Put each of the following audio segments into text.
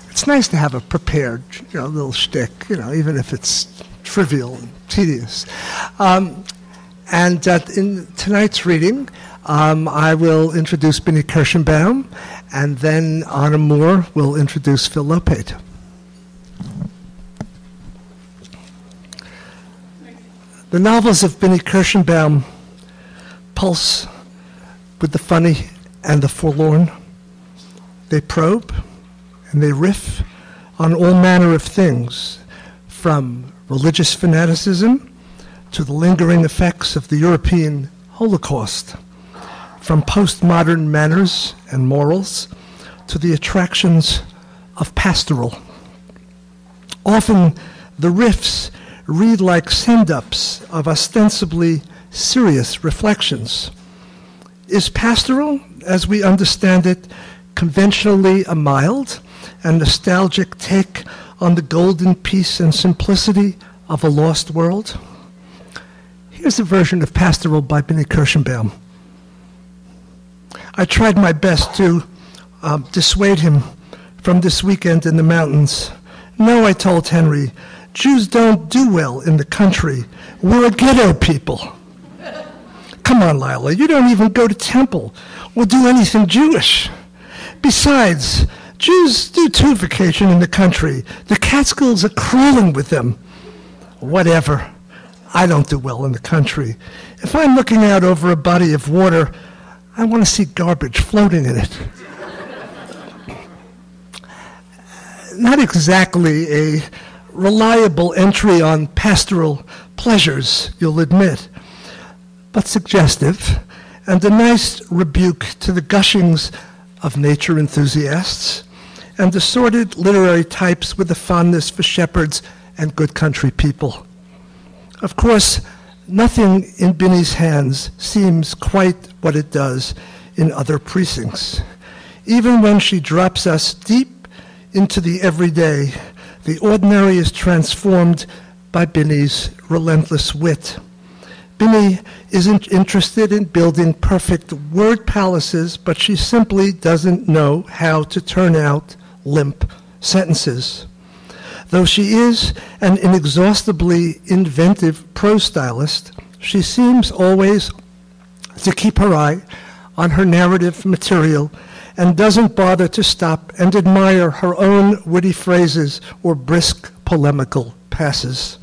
It's nice to have a prepared, little shtick, even if it's trivial and tedious. And in tonight's reading, I will introduce Binnie Kirshenbaum, and then Anna Moore will introduce Phil Lopate. The novels of Binnie Kirshenbaum pulse with the funny and the forlorn. They probe and they riff on all manner of things, from religious fanaticism to the lingering effects of the European Holocaust, from postmodern manners and morals to the attractions of pastoral. Often the riffs read like send-ups of ostensibly serious reflections. Is pastoral, as we understand it, conventionally a mild and nostalgic take on the golden peace and simplicity of a lost world? Here's a version of Pastoral by Binnie Kirshenbaum. I tried my best to dissuade him from this weekend in the mountains. No, I told Henry, Jews don't do well in the country. We're a ghetto people. Come on, Lila, you don't even go to temple or do anything Jewish. Besides, Jews do too vacation in the country. The Catskills are crawling with them. Whatever. I don't do well in the country. If I'm looking out over a body of water, I want to see garbage floating in it. Not exactly a reliable entry on pastoral pleasures, you'll admit, but suggestive, and a nice rebuke to the gushings of nature enthusiasts and assorted literary types with a fondness for shepherds and good country people. Of course, nothing in Binnie's hands seems quite what it does in other precincts. Even when she drops us deep into the everyday, the ordinary is transformed by Binnie's relentless wit. Binnie isn't interested in building perfect word palaces, but she simply doesn't know how to turn out limp sentences. Though she is an inexhaustibly inventive prose stylist, she seems always to keep her eye on her narrative material and doesn't bother to stop and admire her own witty phrases or brisk polemical passes.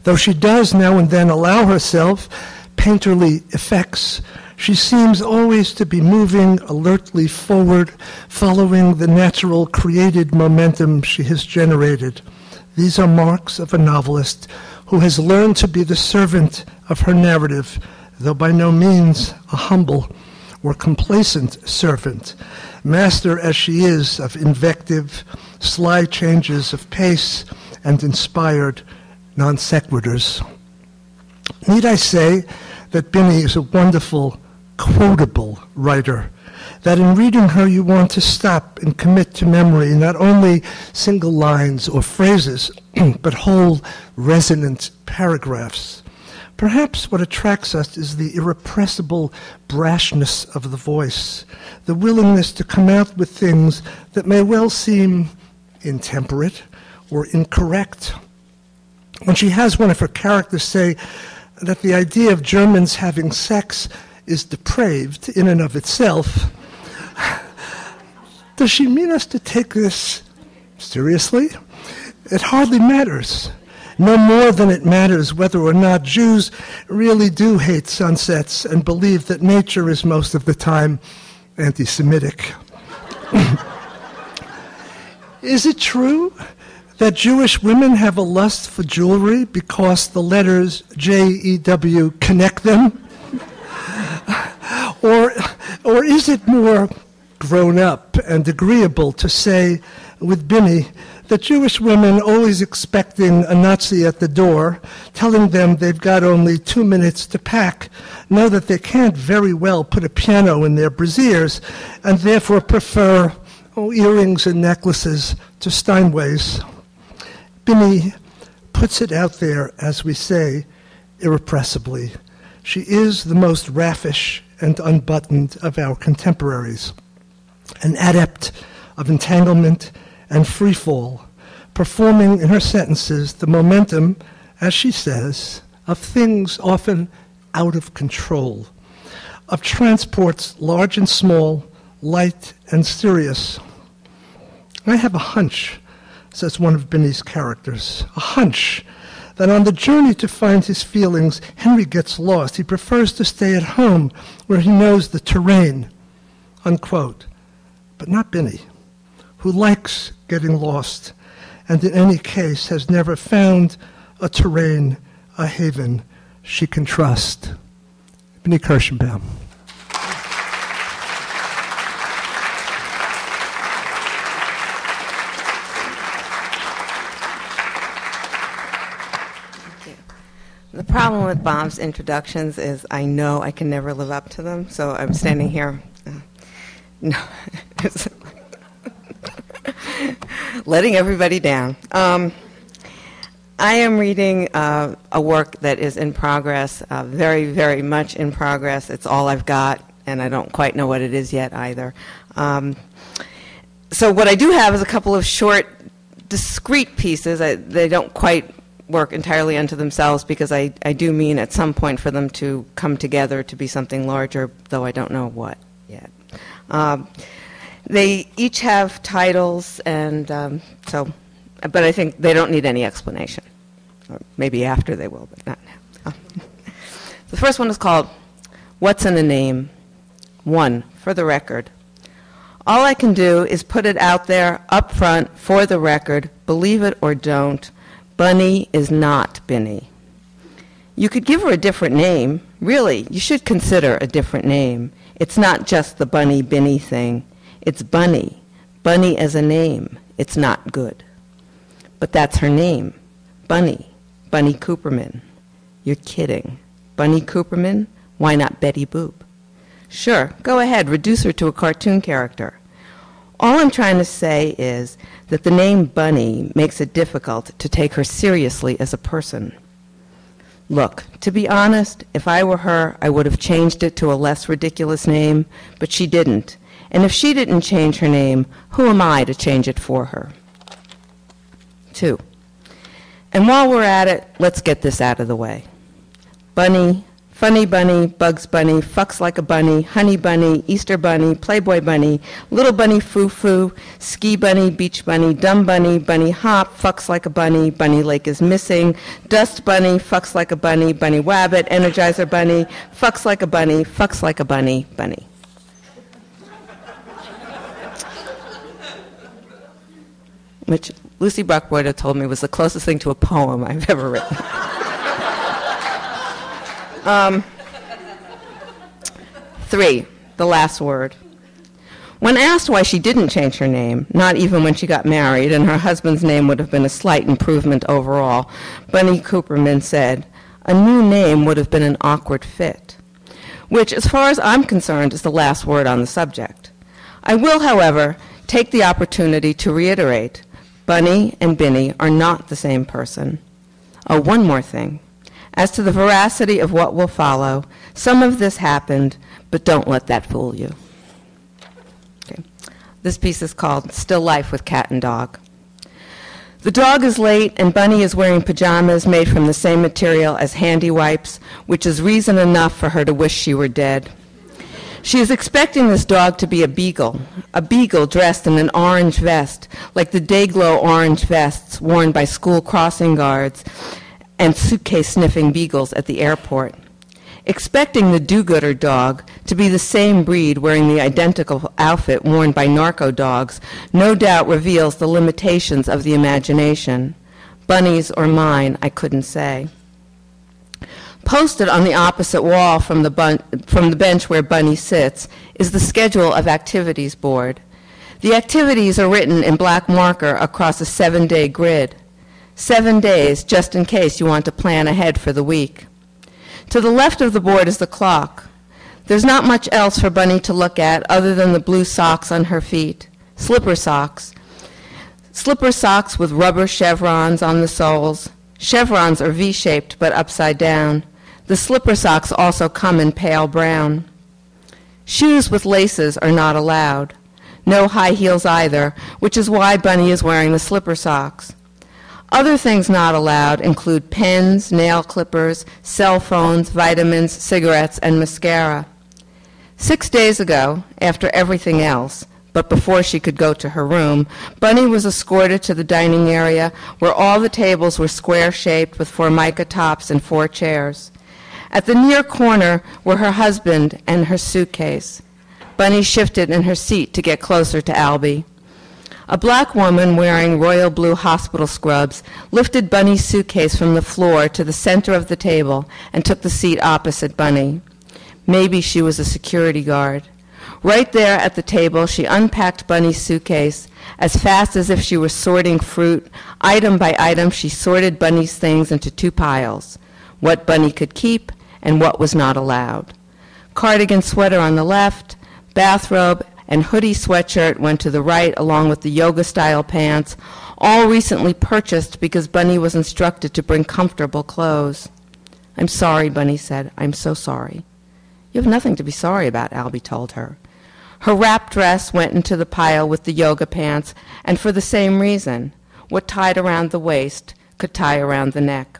Though she does now and then allow herself painterly effects, she seems always to be moving alertly forward, following the natural created momentum she has generated. These are marks of a novelist who has learned to be the servant of her narrative, though by no means a humble or complacent servant, master as she is of invective, sly changes of pace, and inspired non sequiturs. Need I say that Binnie is a wonderful, quotable writer, that in reading her you want to stop and commit to memory not only single lines or phrases, but whole resonant paragraphs. Perhaps what attracts us is the irrepressible brashness of the voice, the willingness to come out with things that may well seem intemperate or incorrect. When she has one of her characters say that the idea of Germans having sex is depraved in and of itself, does she mean us to take this seriously? It hardly matters. No more than it matters whether or not Jews really do hate sunsets and believe that nature is most of the time anti-Semitic. Is it true that Jewish women have a lust for jewelry because the letters J-E-W connect them? Or is it more grown up and agreeable to say with Binnie that Jewish women always expecting a Nazi at the door, telling them they've got only 2 minutes to pack, know that they can't very well put a piano in their brassieres and therefore prefer earrings and necklaces to Steinways? Binnie puts it out there, as we say, irrepressibly. She is the most raffish and unbuttoned of our contemporaries, an adept of entanglement and free fall, performing in her sentences the momentum, as she says, of things often out of control, of transports large and small, light and serious. I have a hunch, says one of Binnie's characters, a hunch that on the journey to find his feelings, Henry gets lost. He prefers to stay at home where he knows the terrain, unquote. But not Binnie, who likes getting lost and in any case has never found a terrain, a haven she can trust. Binnie Kirshenbaum. The problem with Baum's introductions is I know I can never live up to them, so I'm standing here. Letting everybody down. I am reading a work that is in progress, very, very much in progress. It's all I've got, and I don't quite know what it is yet either. So what I do have is a couple of short, discrete pieces. They don't quite work entirely unto themselves because I do mean at some point for them to come together to be something larger, though I don't know what yet. They each have titles, and but I think they don't need any explanation. Or maybe after they will, but not now. The first one is called What's in a Name? 1, for the record. All I can do is put it out there up front for the record, believe it or don't. Bunny is not Binnie. You could give her a different name. Really, you should consider a different name. It's not just the Bunny-Binnie thing. It's Bunny. Bunny as a name. It's not good. But that's her name. Bunny. Bunny Cooperman. You're kidding. Bunny Cooperman? Why not Betty Boop? Sure, go ahead, reduce her to a cartoon character. All I'm trying to say is that the name Bunny makes it difficult to take her seriously as a person. Look, to be honest, if I were her, I would have changed it to a less ridiculous name, but she didn't. And if she didn't change her name, who am I to change it for her? 2. And while we're at it, let's get this out of the way. Bunny, Funny Bunny, Bugs Bunny, Fucks Like a Bunny, Honey Bunny, Easter Bunny, Playboy Bunny, Little Bunny Foo-Foo, Ski Bunny, Beach Bunny, Dumb Bunny, Bunny Hop, Fucks Like a Bunny, Bunny Lake is Missing, Dust Bunny, Fucks Like a Bunny, Bunny Wabbit, Energizer Bunny, Fucks Like a Bunny, Fucks Like a Bunny, Bunny. Which Lucy Bruckboyder told me was the closest thing to a poem I've ever written. 3, the last word. When asked why she didn't change her name, not even when she got married, and her husband's name would have been a slight improvement overall, Bunny Cooperman said, a new name would have been an awkward fit, which, as far as I'm concerned, is the last word on the subject. I will, however, take the opportunity to reiterate, Bunny and Binnie are not the same person. Oh, one more thing. As to the veracity of what will follow, some of this happened, but don't let that fool you. Okay. This piece is called Still Life with Cat and Dog. The dog is late, and Bunny is wearing pajamas made from the same material as handy wipes, which is reason enough for her to wish she were dead. She is expecting this dog to be a beagle dressed in an orange vest, like the day-glow orange vests worn by school crossing guards and suitcase-sniffing beagles at the airport. Expecting the do-gooder dog to be the same breed wearing the identical outfit worn by narco dogs no doubt reveals the limitations of the imagination. Bunny's or mine, I couldn't say. Posted on the opposite wall from the bench where Bunny sits is the schedule of activities board. The activities are written in black marker across a 7-day grid. 7 days, just in case you want to plan ahead for the week. To the left of the board is the clock. There's not much else for Bunny to look at other than the blue socks on her feet. Slipper socks. Slipper socks with rubber chevrons on the soles. Chevrons are V-shaped but upside down. The slipper socks also come in pale brown. Shoes with laces are not allowed. No high heels either, which is why Bunny is wearing the slipper socks. Other things not allowed include pens, nail clippers, cell phones, vitamins, cigarettes, and mascara. 6 days ago, after everything else, but before she could go to her room, Bunny was escorted to the dining area where all the tables were square-shaped with formica tops and 4 chairs. At the near corner were her husband and her suitcase. Bunny shifted in her seat to get closer to Albie. A black woman wearing royal blue hospital scrubs lifted Bunny's suitcase from the floor to the center of the table and took the seat opposite Bunny. Maybe she was a security guard. Right there at the table, she unpacked Bunny's suitcase as fast as if she were sorting fruit. Item by item, she sorted Bunny's things into 2 piles, what Bunny could keep and what was not allowed. Cardigan sweater on the left, bathrobe and hoodie sweatshirt went to the right, along with the yoga-style pants, all recently purchased because Bunny was instructed to bring comfortable clothes. "I'm sorry," Bunny said. "I'm so sorry." "You have nothing to be sorry about," Albie told her. Her wrap dress went into the pile with the yoga pants, and for the same reason. What tied around the waist could tie around the neck.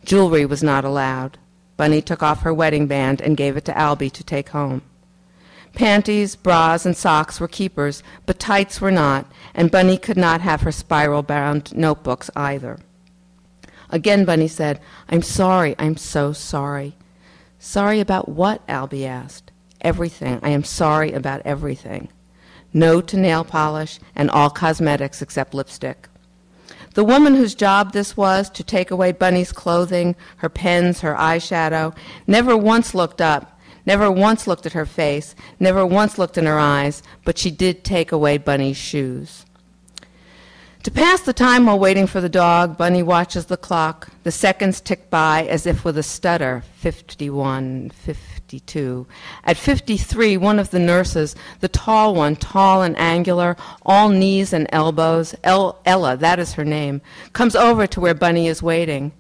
Jewelry was not allowed. Bunny took off her wedding band and gave it to Albie to take home. Panties, bras, and socks were keepers, but tights were not, and Bunny could not have her spiral-bound notebooks either. Again, Bunny said, "I'm sorry, I'm so sorry." "Sorry about what?" Albie asked. "Everything. I am sorry about everything. No to nail polish and all cosmetics except lipstick." The woman whose job this was to take away Bunny's clothing, her pens, her eyeshadow, never once looked up, never once looked at her face, never once looked in her eyes, but she did take away Bunny's shoes. To pass the time while waiting for the dog, Bunny watches the clock. The seconds tick by as if with a stutter. 51, 52. At 53, one of the nurses, the tall one, tall and angular, all knees and elbows, Ella, that is her name, comes over to where Bunny is waiting.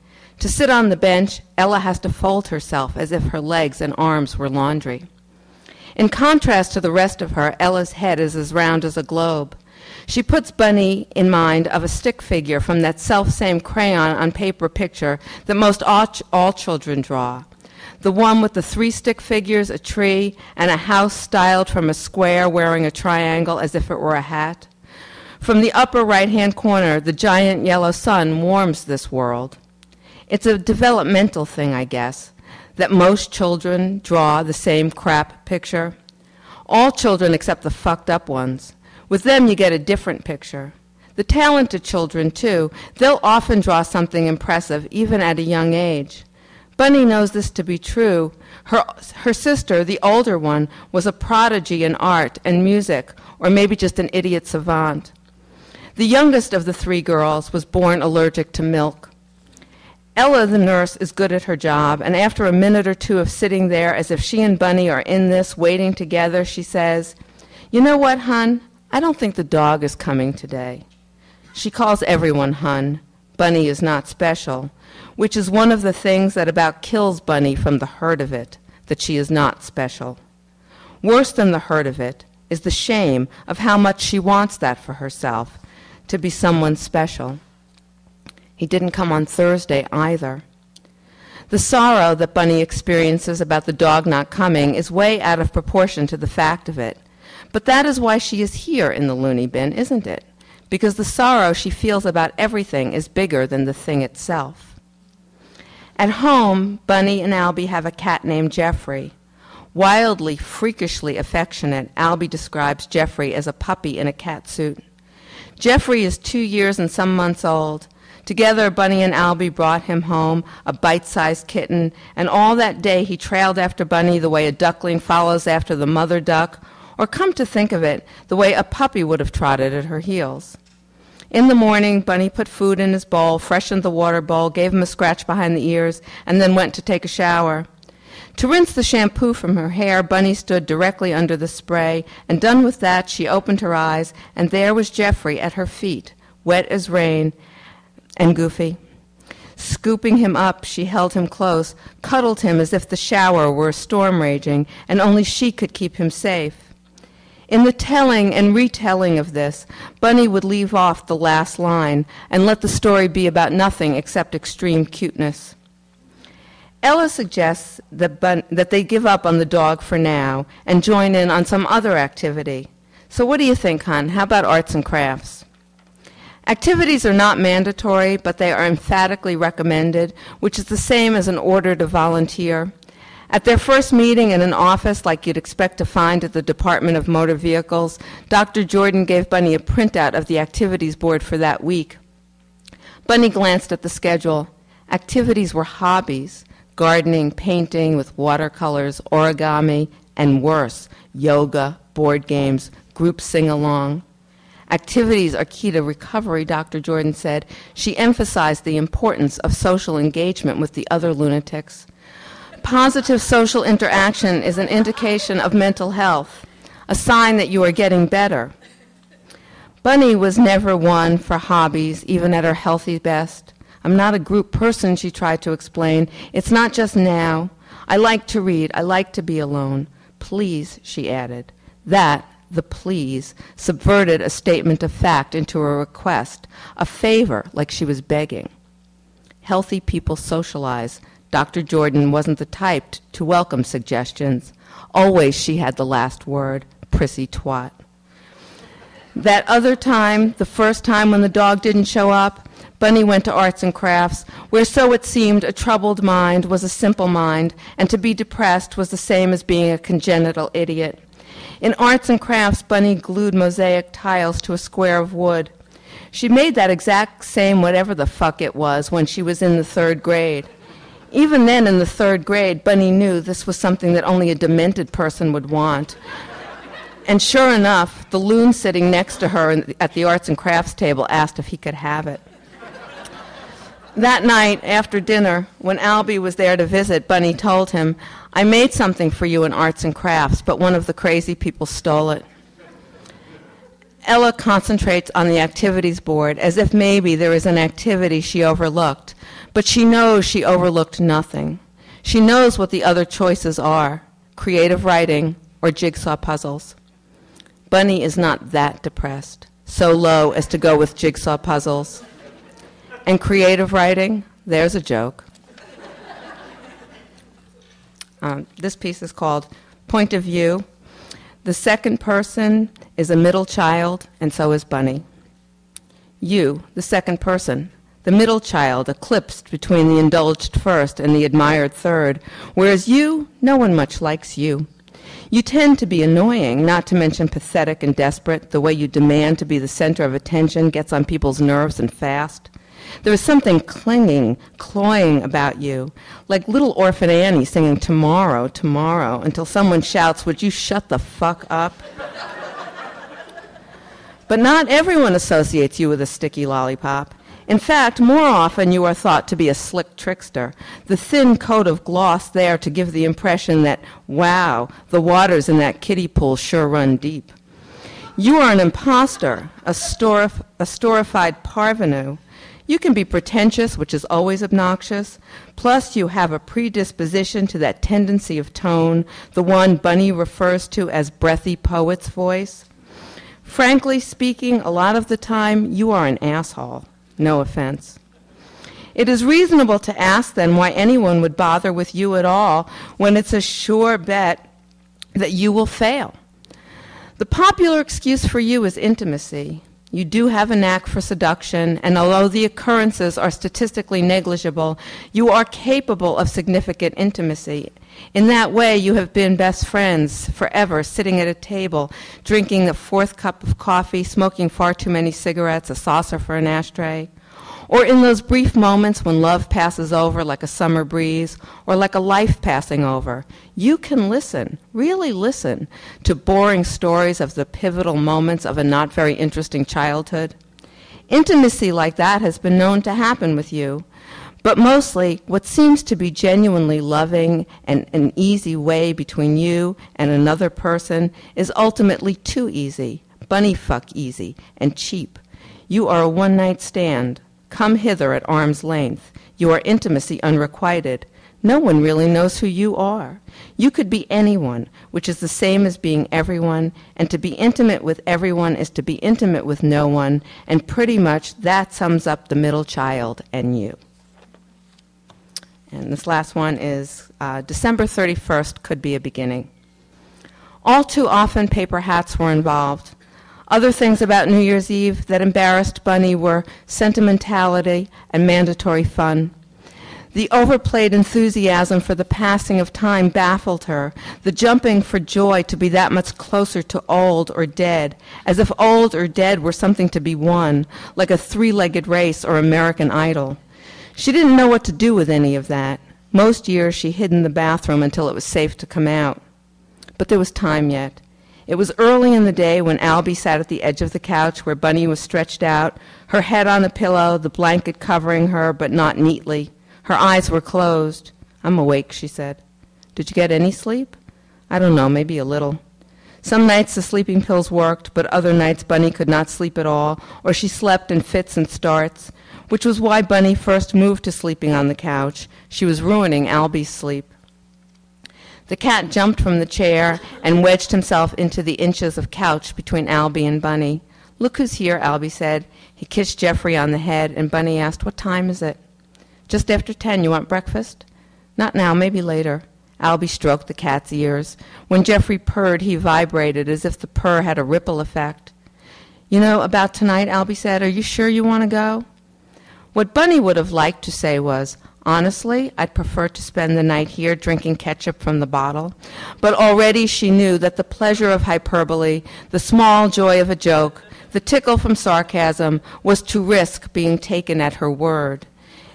To sit on the bench, Ella has to fold herself as if her legs and arms were laundry. In contrast to the rest of her, Ella's head is as round as a globe. She puts Bunny in mind of a stick figure from that self-same crayon-on-paper picture that most all children draw. The one with the 3 stick figures, a tree, and a house styled from a square wearing a triangle as if it were a hat. From the upper right-hand corner, the giant yellow sun warms this world. It's a developmental thing, I guess, that most children draw the same crap picture. All children except the fucked up ones. With them, you get a different picture. The talented children, too, they'll often draw something impressive, even at a young age. Bunny knows this to be true. Her sister, the older one, was a prodigy in art and music, or maybe just an idiot savant. The youngest of the 3 girls was born allergic to milk. Ella, the nurse, is good at her job, and after a minute or 2 of sitting there as if she and Bunny are in this, waiting together, she says, "You know what, hun? I don't think the dog is coming today." She calls everyone hun. Bunny is not special, which is one of the things that about kills Bunny from the hurt of it, that she is not special. Worse than the hurt of it is the shame of how much she wants that for herself, to be someone special. He didn't come on Thursday either. The sorrow that Bunny experiences about the dog not coming is way out of proportion to the fact of it. But that is why she is here in the loony bin, isn't it? Because the sorrow she feels about everything is bigger than the thing itself. At home, Bunny and Albie have a cat named Jeffrey. Wildly, freakishly affectionate, Albie describes Jeffrey as a puppy in a cat suit. Jeffrey is 2 years and some months old. Together, Bunny and Albie brought him home, a bite-sized kitten, and all that day he trailed after Bunny the way a duckling follows after the mother duck, or come to think of it, the way a puppy would have trotted at her heels. In the morning, Bunny put food in his bowl, freshened the water bowl, gave him a scratch behind the ears, and then went to take a shower. To rinse the shampoo from her hair, Bunny stood directly under the spray, and done with that, she opened her eyes, and there was Jeffrey at her feet, wet as rain, and goofy. Scooping him up, she held him close, cuddled him as if the shower were a storm raging, and only she could keep him safe. In the telling and retelling of this, Bunny would leave off the last line and let the story be about nothing except extreme cuteness. Ella suggests that they give up on the dog for now and join in on some other activity. So what do you think, hon? How about arts and crafts? Activities are not mandatory, but they are emphatically recommended, which is the same as an order to volunteer. At their first meeting in an office like you'd expect to find at the Department of Motor Vehicles, Dr. Jordan gave Bunny a printout of the activities board for that week. Bunny glanced at the schedule. Activities were hobbies: gardening, painting with watercolors, origami, and worse, yoga, board games, group sing-along. Activities are key to recovery, Dr. Jordan said. She emphasized the importance of social engagement with the other lunatics. Positive social interaction is an indication of mental health, a sign that you are getting better. Bunny was never one for hobbies, even at her healthy best. I'm not a group person, she tried to explain. It's not just now. I like to read. I like to be alone. Please, she added. That, the please, subverted a statement of fact into a request, a favor, like she was begging. Healthy people socialize. Dr. Jordan wasn't the type to welcome suggestions. Always she had the last word, prissy twat. That other time, the first time when the dog didn't show up, Bunny went to arts and crafts, where so it seemed a troubled mind was a simple mind, and to be depressed was the same as being a congenital idiot. In arts and crafts, Bunny glued mosaic tiles to a square of wood. She made that exact same whatever the fuck it was when she was in the 3rd grade. Even then, in the 3rd grade, Bunny knew this was something that only a demented person would want. And sure enough, the loon sitting next to her at the arts and crafts table asked if he could have it. That night, after dinner, when Albie was there to visit, Bunny told him, "I made something for you in arts and crafts, but one of the crazy people stole it." Ella concentrates on the activities board as if maybe there is an activity she overlooked, but she knows she overlooked nothing. She knows what the other choices are: creative writing or jigsaw puzzles. Bunny is not that depressed, so low as to go with jigsaw puzzles. And creative writing, there's a joke. This piece is called Point of View. The second person is a middle child, and so is Bunny. You, the second person, the middle child, eclipsed between the indulged first and the admired third, whereas you, no one much likes you. You tend to be annoying, not to mention pathetic and desperate. The way you demand to be the center of attention gets on people's nerves and fast. There is something clinging, cloying about you, like little orphan Annie singing "Tomorrow, Tomorrow," until someone shouts, "Would you shut the fuck up?" But not everyone associates you with a sticky lollipop. In fact, more often you are thought to be a slick trickster, the thin coat of gloss there to give the impression that, wow, the waters in that kiddie pool sure run deep. You are an imposter, a storified parvenu. You can be pretentious, which is always obnoxious, plus you have a predisposition to that tendency of tone, the one Bunny refers to as breathy poet's voice. Frankly speaking, a lot of the time, you are an asshole. No offense. It is reasonable to ask, then, why anyone would bother with you at all when it's a sure bet that you will fail. The popular excuse for you is intimacy. You do have a knack for seduction, and although the occurrences are statistically negligible, you are capable of significant intimacy. In that way, you have been best friends forever, sitting at a table, drinking a 4th cup of coffee, smoking far too many cigarettes, a saucer for an ashtray. Or in those brief moments when love passes over like a summer breeze, or like a life passing over, you can listen, really listen, to boring stories of the pivotal moments of a not very interesting childhood. Intimacy like that has been known to happen with you, but mostly what seems to be genuinely loving and an easy way between you and another person is ultimately too easy, bunny fuck easy, and cheap. You are a one-night stand. Come hither at arm's length. You are intimacy unrequited. No one really knows who you are. You could be anyone, which is the same as being everyone, and to be intimate with everyone is to be intimate with no one, and pretty much that sums up the middle child and you. And this last one is December 31st could be a beginning. All too often, paper hats were involved. Other things about New Year's Eve that embarrassed Bunny were sentimentality and mandatory fun. The overplayed enthusiasm for the passing of time baffled her, the jumping for joy to be that much closer to old or dead, as if old or dead were something to be won, like a three-legged race or American Idol. She didn't know what to do with any of that. Most years she hid in the bathroom until it was safe to come out. But there was time yet. It was early in the day when Albie sat at the edge of the couch where Bunny was stretched out, her head on a pillow, the blanket covering her, but not neatly. Her eyes were closed. "I'm awake," she said. "Did you get any sleep?" "I don't know, maybe a little." Some nights the sleeping pills worked, but other nights Bunny could not sleep at all, or she slept in fits and starts, which was why Bunny first moved to sleeping on the couch. She was ruining Albie's sleep. The cat jumped from the chair and wedged himself into the inches of couch between Albie and Bunny. "Look who's here," Albie said. He kissed Jeffrey on the head, and Bunny asked, "What time is it?" "Just after 10. You want breakfast?" "Not now, maybe later." Albie stroked the cat's ears. When Jeffrey purred, he vibrated as if the purr had a ripple effect. "You know, about tonight," Albie said, "are you sure you want to go?" What Bunny would have liked to say was, "Honestly, I'd prefer to spend the night here drinking ketchup from the bottle." But already she knew that the pleasure of hyperbole, the small joy of a joke, the tickle from sarcasm was to risk being taken at her word.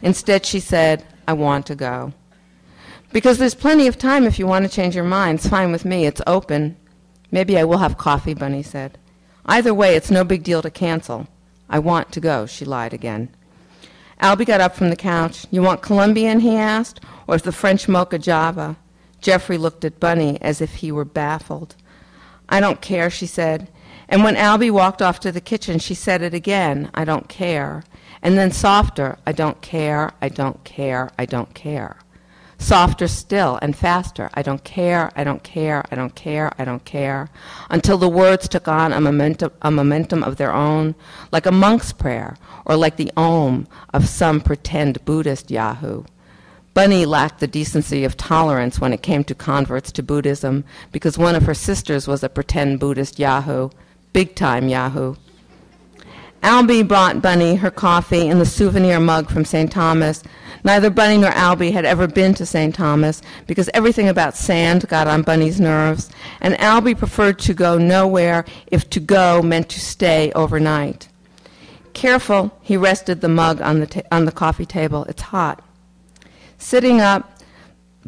Instead, she said, "I want to go." "Because there's plenty of time if you want to change your mind. It's fine with me. It's open." "Maybe I will have coffee," Bunny said. "Either way, it's no big deal to cancel." "I want to go," she lied again. Albie got up from the couch. "You want Colombian?" he asked, "or the French mocha java?" Jeffrey looked at Bunny as if he were baffled. "I don't care," she said. And when Albie walked off to the kitchen, she said it again, "I don't care." And then softer, "I don't care, I don't care, I don't care." Softer still and faster, "I don't care, I don't care, I don't care, I don't care," until the words took on a momentum of their own, like a monk's prayer, or like the Om of some pretend Buddhist Yahoo. Bunny lacked the decency of tolerance when it came to converts to Buddhism, because one of her sisters was a pretend Buddhist Yahoo, big-time Yahoo. Albie brought Bunny her coffee in the souvenir mug from St. Thomas. Neither Bunny nor Albie had ever been to St. Thomas because everything about sand got on Bunny's nerves, and Albie preferred to go nowhere if to go meant to stay overnight. Careful, he rested the mug on the coffee table. "It's hot." Sitting up,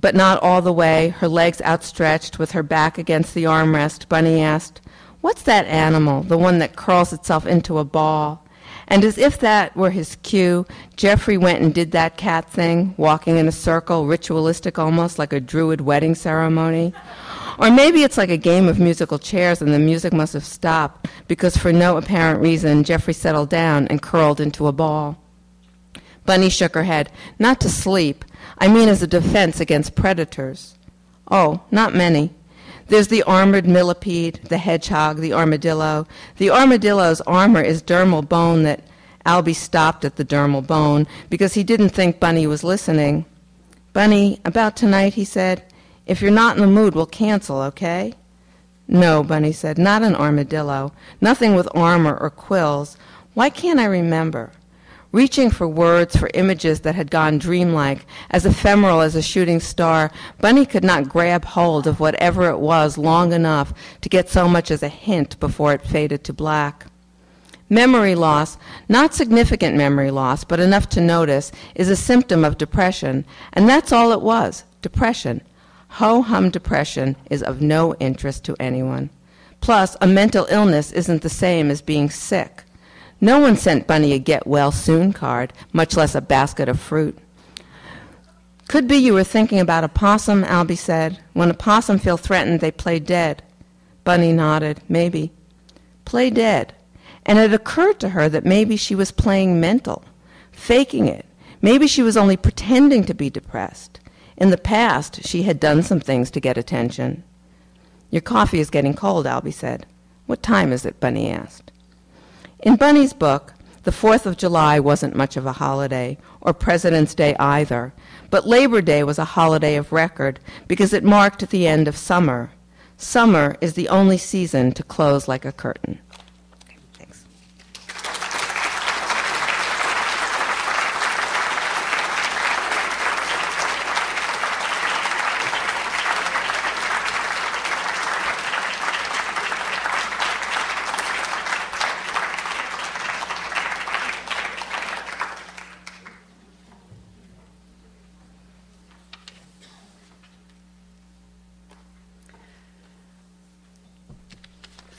but not all the way, her legs outstretched with her back against the armrest, Bunny asked, "What's that animal, the one that curls itself into a ball?" And as if that were his cue, Jeffrey went and did that cat thing, walking in a circle, ritualistic almost, like a druid wedding ceremony. Or maybe it's like a game of musical chairs and the music must have stopped because for no apparent reason Jeffrey settled down and curled into a ball. Bunny shook her head. "Not to sleep. I mean as a defense against predators." "Oh, not many. There's the armored millipede, the hedgehog, the armadillo. The armadillo's armor is dermal bone that..." Albie stopped at the dermal bone because he didn't think Bunny was listening. "Bunny, about tonight," he said. "If you're not in the mood, we'll cancel, okay?" "No," Bunny said, "not an armadillo. Nothing with armor or quills. Why can't I remember?" Reaching for words, for images that had gone dreamlike, as ephemeral as a shooting star, Bunny could not grab hold of whatever it was long enough to get so much as a hint before it faded to black. Memory loss, not significant memory loss, but enough to notice, is a symptom of depression, and that's all it was, depression. Ho-hum depression is of no interest to anyone. Plus, a mental illness isn't the same as being sick. No one sent Bunny a get-well-soon card, much less a basket of fruit. "Could be you were thinking about a possum," Albie said. "When a possum feel threatened, they play dead." Bunny nodded. "Maybe." Play dead. And it occurred to her that maybe she was playing mental, faking it. Maybe she was only pretending to be depressed. In the past, she had done some things to get attention. "Your coffee is getting cold," Albie said. "What time is it?" Bunny asked. In Bunny's book, the 4th of July wasn't much of a holiday, or President's Day either, but Labor Day was a holiday of record because it marked the end of summer. Summer is the only season to close like a curtain. Okay, thanks.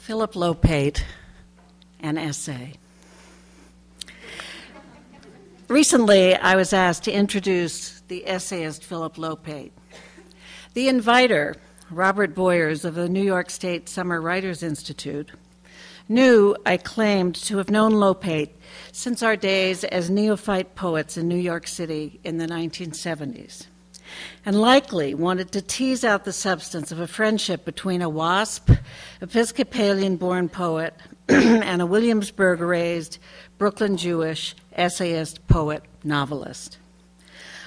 Phillip Lopate, an essay. Recently, I was asked to introduce the essayist Phillip Lopate. The inviter, Robert Boyers of the New York State Summer Writers Institute, knew I claimed to have known Lopate since our days as neophyte poets in New York City in the 1970s, and likely wanted to tease out the substance of a friendship between a WASP, Episcopalian-born poet, and a Williamsburg-raised, Brooklyn Jewish essayist, poet, novelist.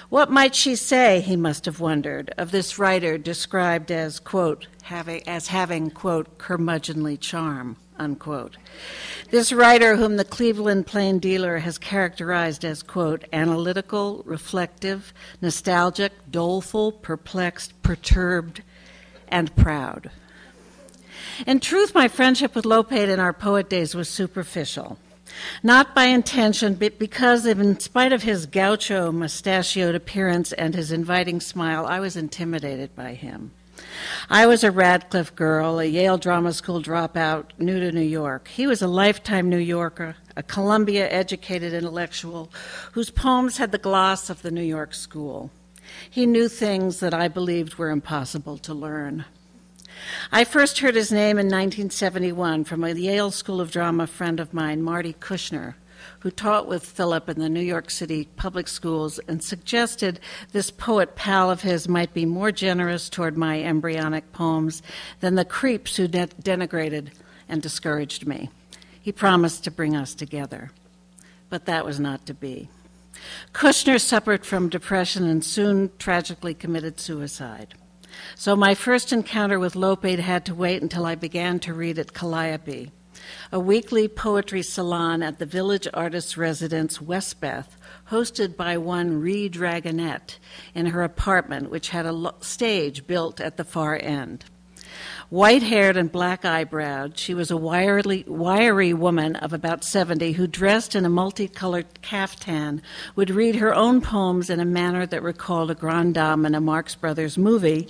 What might she say, he must have wondered, of this writer described as, quote, having, quote, curmudgeonly charm, unquote. This writer whom the Cleveland Plain Dealer has characterized as, quote, analytical, reflective, nostalgic, doleful, perplexed, perturbed, and proud. In truth, my friendship with Lopate in our poet days was superficial. Not by intention, but because in spite of his gaucho, mustachioed appearance and his inviting smile, I was intimidated by him. I was a Radcliffe girl, a Yale Drama School dropout, new to New York. He was a lifetime New Yorker, a Columbia-educated intellectual whose poems had the gloss of the New York school. He knew things that I believed were impossible to learn. I first heard his name in 1971 from a Yale School of Drama friend of mine, Marty Kushner, who taught with Phillip in the New York City public schools and suggested this poet pal of his might be more generous toward my embryonic poems than the creeps who denigrated and discouraged me. He promised to bring us together, but that was not to be. Kushner suffered from depression and soon tragically committed suicide. So my first encounter with Lopate had to wait until I began to read at Calliope, a weekly poetry salon at the Village Artists' Residence, Westbeth, hosted by one Ree Dragonette in her apartment, which had a stage built at the far end. White-haired and black-eyebrowed, she was a wiry woman of about 70 who, dressed in a multicolored caftan, would read her own poems in a manner that recalled a grande dame in a Marx Brothers movie,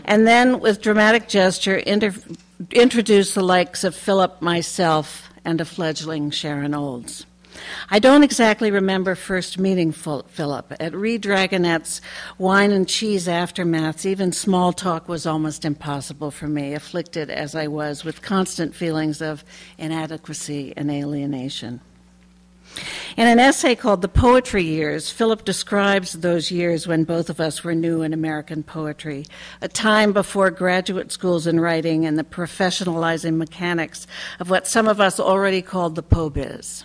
and then, with dramatic gesture, introduce the likes of Phillip, myself, and a fledgling Sharon Olds. I don't exactly remember first meeting Phillip. At Ree Dragonette's wine and cheese aftermaths, even small talk was almost impossible for me, afflicted as I was with constant feelings of inadequacy and alienation. In an essay called The Poetry Years, Phillip describes those years when both of us were new in American poetry, a time before graduate schools in writing and the professionalizing mechanics of what some of us already called the po-biz.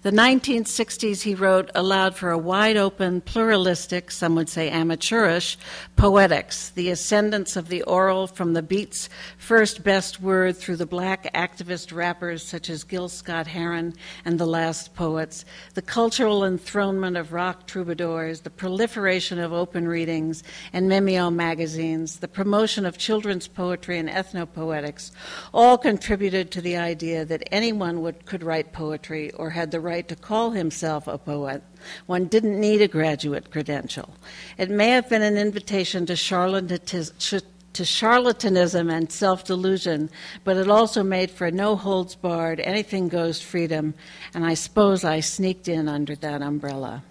The 1960s, he wrote, allowed for a wide-open, pluralistic, some would say amateurish, poetics, the ascendance of the oral from the beat's first best word through the black activist rappers such as Gil Scott-Heron and the Last Poets, the cultural enthronement of rock troubadours, the proliferation of open readings and Memeo magazines, the promotion of children's poetry and ethnopoetics, all contributed to the idea that anyone could write poetry or had the right to call himself a poet. One didn't need a graduate credential. It may have been an invitation to charlatanism and self-delusion, but it also made for no-holds-barred, anything-goes freedom, and I suppose I sneaked in under that umbrella.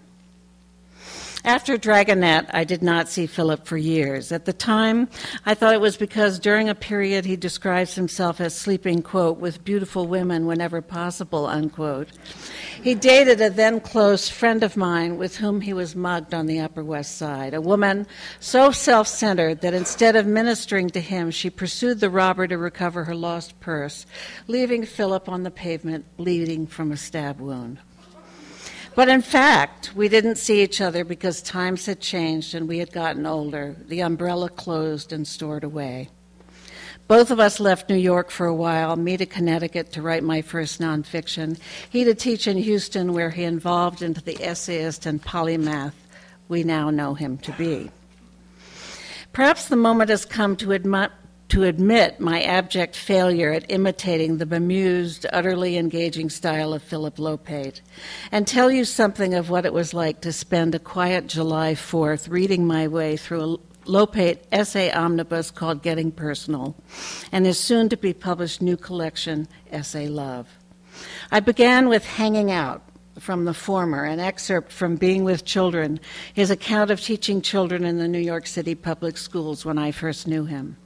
After Dragonette, I did not see Philip for years. At the time, I thought it was because during a period he describes himself as sleeping, quote, with beautiful women whenever possible, unquote. He dated a then close friend of mine with whom he was mugged on the Upper West Side, a woman so self-centered that instead of ministering to him, she pursued the robber to recover her lost purse, leaving Philip on the pavement bleeding from a stab wound. But in fact, we didn't see each other because times had changed and we had gotten older, the umbrella closed and stored away. Both of us left New York for a while, me to Connecticut to write my first nonfiction, he to teach in Houston where he evolved into the essayist and polymath we now know him to be. Perhaps the moment has come to admit my abject failure at imitating the bemused, utterly engaging style of Phillip Lopate, and tell you something of what it was like to spend a quiet July 4th reading my way through a Lopate essay omnibus called Getting Personal, and his soon-to-be-published new collection, Essay Love. I began with Hanging Out, from the former, an excerpt from Being with Children, his account of teaching children in the New York City public schools when I first knew him.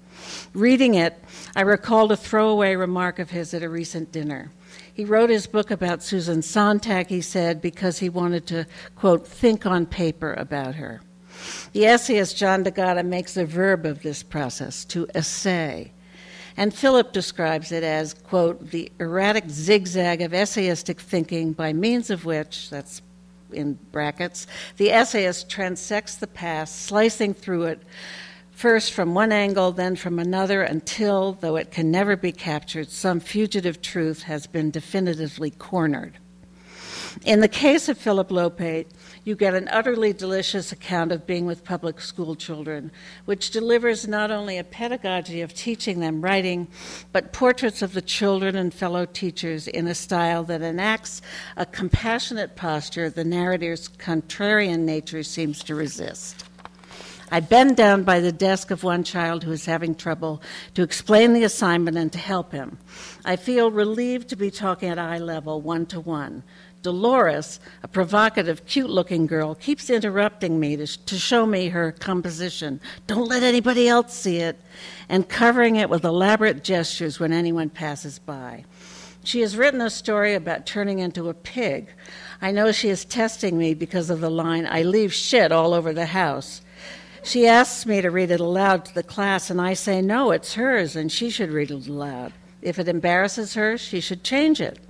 Reading it, I recalled a throwaway remark of his at a recent dinner. He wrote his book about Susan Sontag, he said, because he wanted to, quote, think on paper about her. The essayist John D'Agata makes a verb of this process, to essay. And Philip describes it as, quote, the erratic zigzag of essayistic thinking by means of which, that's in brackets, the essayist transects the past, slicing through it, first from one angle, then from another, until, though it can never be captured, some fugitive truth has been definitively cornered. In the case of Phillip Lopate, you get an utterly delicious account of being with public school children, which delivers not only a pedagogy of teaching them writing, but portraits of the children and fellow teachers in a style that enacts a compassionate posture the narrator's contrarian nature seems to resist. I bend down by the desk of one child who is having trouble to explain the assignment and to help him. I feel relieved to be talking at eye level, one-to-one. Dolores, a provocative, cute-looking girl, keeps interrupting me to show me her composition. Don't let anybody else see it, and covering it with elaborate gestures when anyone passes by. She has written a story about turning into a pig. I know she is testing me because of the line, I leave shit all over the house. She asks me to read it aloud to the class, and I say, no, it's hers, and she should read it aloud. If it embarrasses her, she should change it.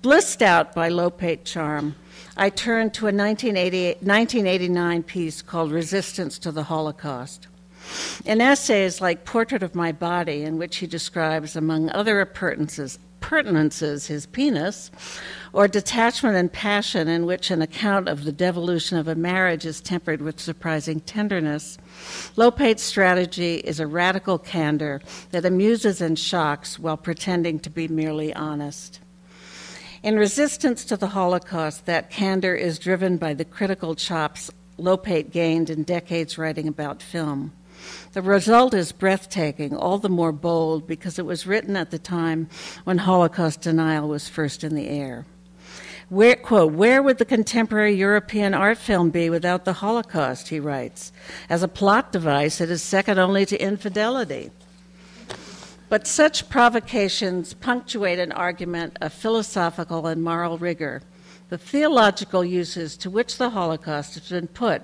Blissed out by Lopate charm, I turned to a 1989 piece called Resistance to the Holocaust. An essay is like Portrait of My Body, in which he describes, among other appurtenances, his penis, or Detachment and Passion, in which an account of the devolution of a marriage is tempered with surprising tenderness. Lopate's strategy is a radical candor that amuses and shocks while pretending to be merely honest. In Resistance to the Holocaust, that candor is driven by the critical chops Lopate gained in decades writing about film. The result is breathtaking, all the more bold because it was written at the time when Holocaust denial was first in the air. Where, quote, where would the contemporary European art film be without the Holocaust, he writes. As a plot device, it is second only to infidelity. But such provocations punctuate an argument of philosophical and moral rigor. The theological uses to which the Holocaust has been put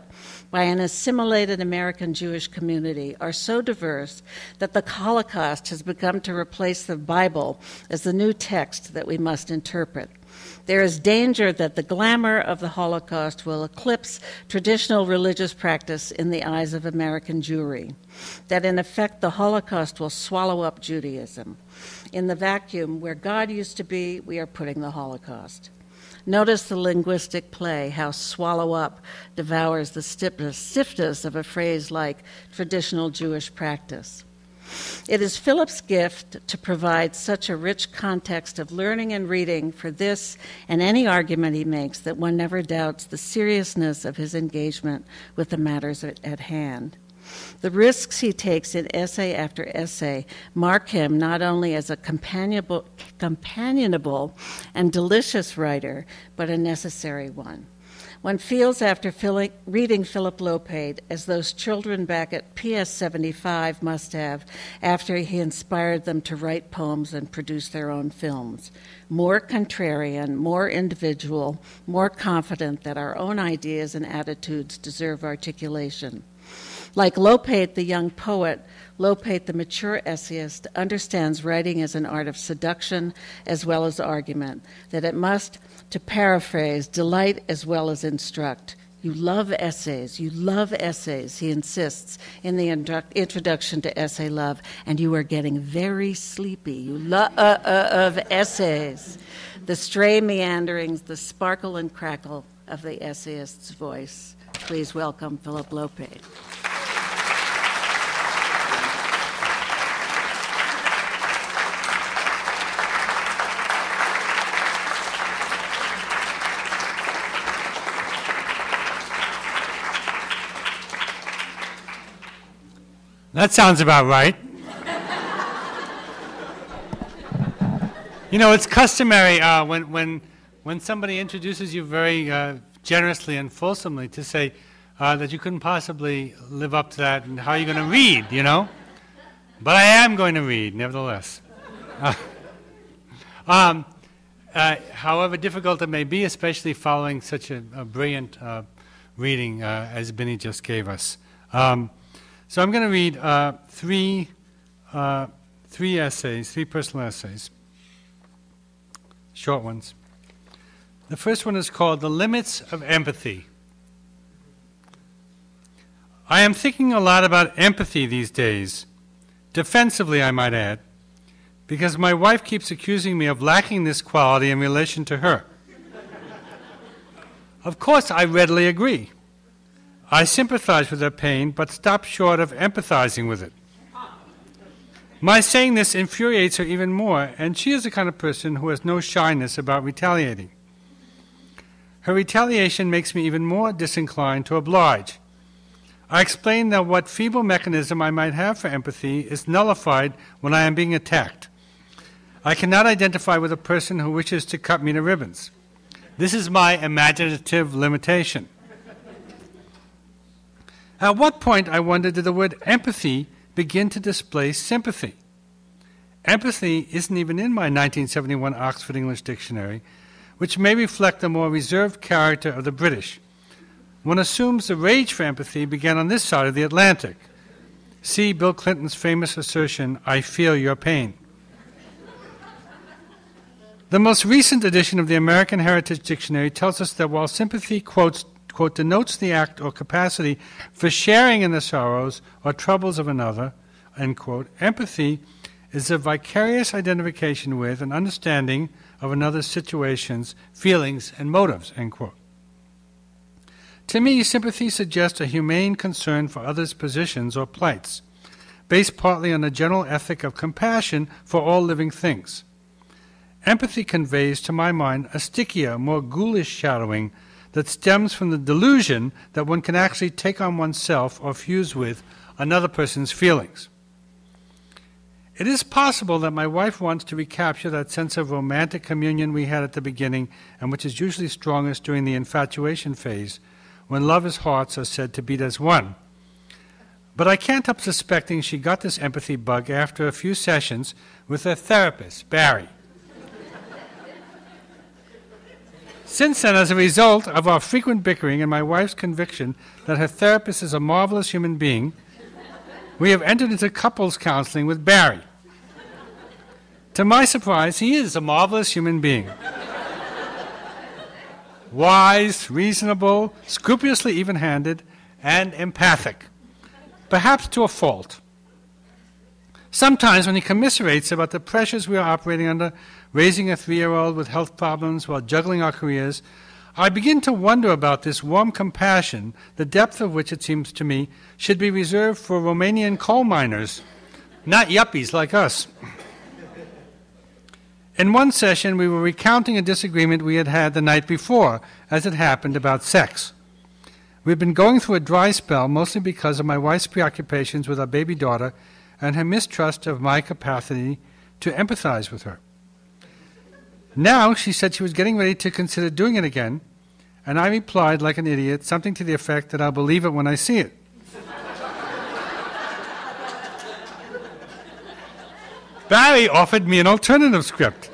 by an assimilated American Jewish community are so diverse that the Holocaust has begun to replace the Bible as the new text that we must interpret. There is danger that the glamour of the Holocaust will eclipse traditional religious practice in the eyes of American Jewry, that in effect the Holocaust will swallow up Judaism. In the vacuum where God used to be, we are putting the Holocaust. Notice the linguistic play, how swallow up devours the stiffness of a phrase like traditional Jewish practice. It is Philip's gift to provide such a rich context of learning and reading for this and any argument he makes that one never doubts the seriousness of his engagement with the matters at hand. The risks he takes in essay after essay mark him not only as a companionable and delicious writer, but a necessary one. One feels after reading Phillip Lopate as those children back at PS 75 must have after he inspired them to write poems and produce their own films. More contrarian, more individual, more confident that our own ideas and attitudes deserve articulation. Like Lopate, the young poet, Lopate, the mature essayist, understands writing as an art of seduction as well as argument, that it must, to paraphrase, delight as well as instruct. You love essays, he insists in the introduction to Essay Love, and you are getting very sleepy. You love essays. The stray meanderings, the sparkle and crackle of the essayist's voice. Please welcome Phillip Lopate. That sounds about right. You know, it's customary when somebody introduces you very generously and fulsomely to say that you couldn't possibly live up to that, and how are you going to read, you know? But I am going to read, nevertheless. However difficult it may be, especially following such a brilliant reading as Binnie just gave us. So I'm going to read three personal essays, short ones. The first one is called The Limits of Empathy. I am thinking a lot about empathy these days, defensively I might add, because my wife keeps accusing me of lacking this quality in relation to her. Of course, I readily agree. I sympathize with her pain, but stop short of empathizing with it. My saying this infuriates her even more, and she is the kind of person who has no shyness about retaliating. Her retaliation makes me even more disinclined to oblige. I explain that what feeble mechanism I might have for empathy is nullified when I am being attacked. I cannot identify with a person who wishes to cut me to ribbons. This is my imaginative limitation. At what point, I wonder, did the word empathy begin to displace sympathy? Empathy isn't even in my 1971 Oxford English Dictionary, which may reflect the more reserved character of the British. One assumes the rage for empathy began on this side of the Atlantic. See Bill Clinton's famous assertion, "I feel your pain." The most recent edition of the American Heritage Dictionary tells us that while sympathy, quote, denotes the act or capacity for sharing in the sorrows or troubles of another, end quote, empathy is a vicarious identification with and understanding of another's situations, feelings, and motives, end quote. To me, sympathy suggests a humane concern for others' positions or plights, based partly on a general ethic of compassion for all living things. Empathy conveys, to my mind, a stickier, more ghoulish shadowing that stems from the delusion that one can actually take on oneself or fuse with another person's feelings. It is possible that my wife wants to recapture that sense of romantic communion we had at the beginning, and which is usually strongest during the infatuation phase, when lovers' hearts are said to beat as one. But I can't help suspecting she got this empathy bug after a few sessions with her therapist, Barry. Since then, as a result of our frequent bickering and my wife's conviction that her therapist is a marvelous human being, we have entered into couples counseling with Barry. To my surprise, he is a marvelous human being. Wise, reasonable, scrupulously even-handed, and empathic, perhaps to a fault. Sometimes when he commiserates about the pressures we are operating under, raising a 3-year-old with health problems while juggling our careers, I begin to wonder about this warm compassion, the depth of which, it seems to me, should be reserved for Romanian coal miners, not yuppies like us. In one session, we were recounting a disagreement we had had the night before, as it happened, about sex. We had been going through a dry spell, mostly because of my wife's preoccupations with our baby daughter and her mistrust of my capacity to empathize with her. Now she said she was getting ready to consider doing it again, and I replied like an idiot, something to the effect that I'll believe it when I see it. Barry offered me an alternative script,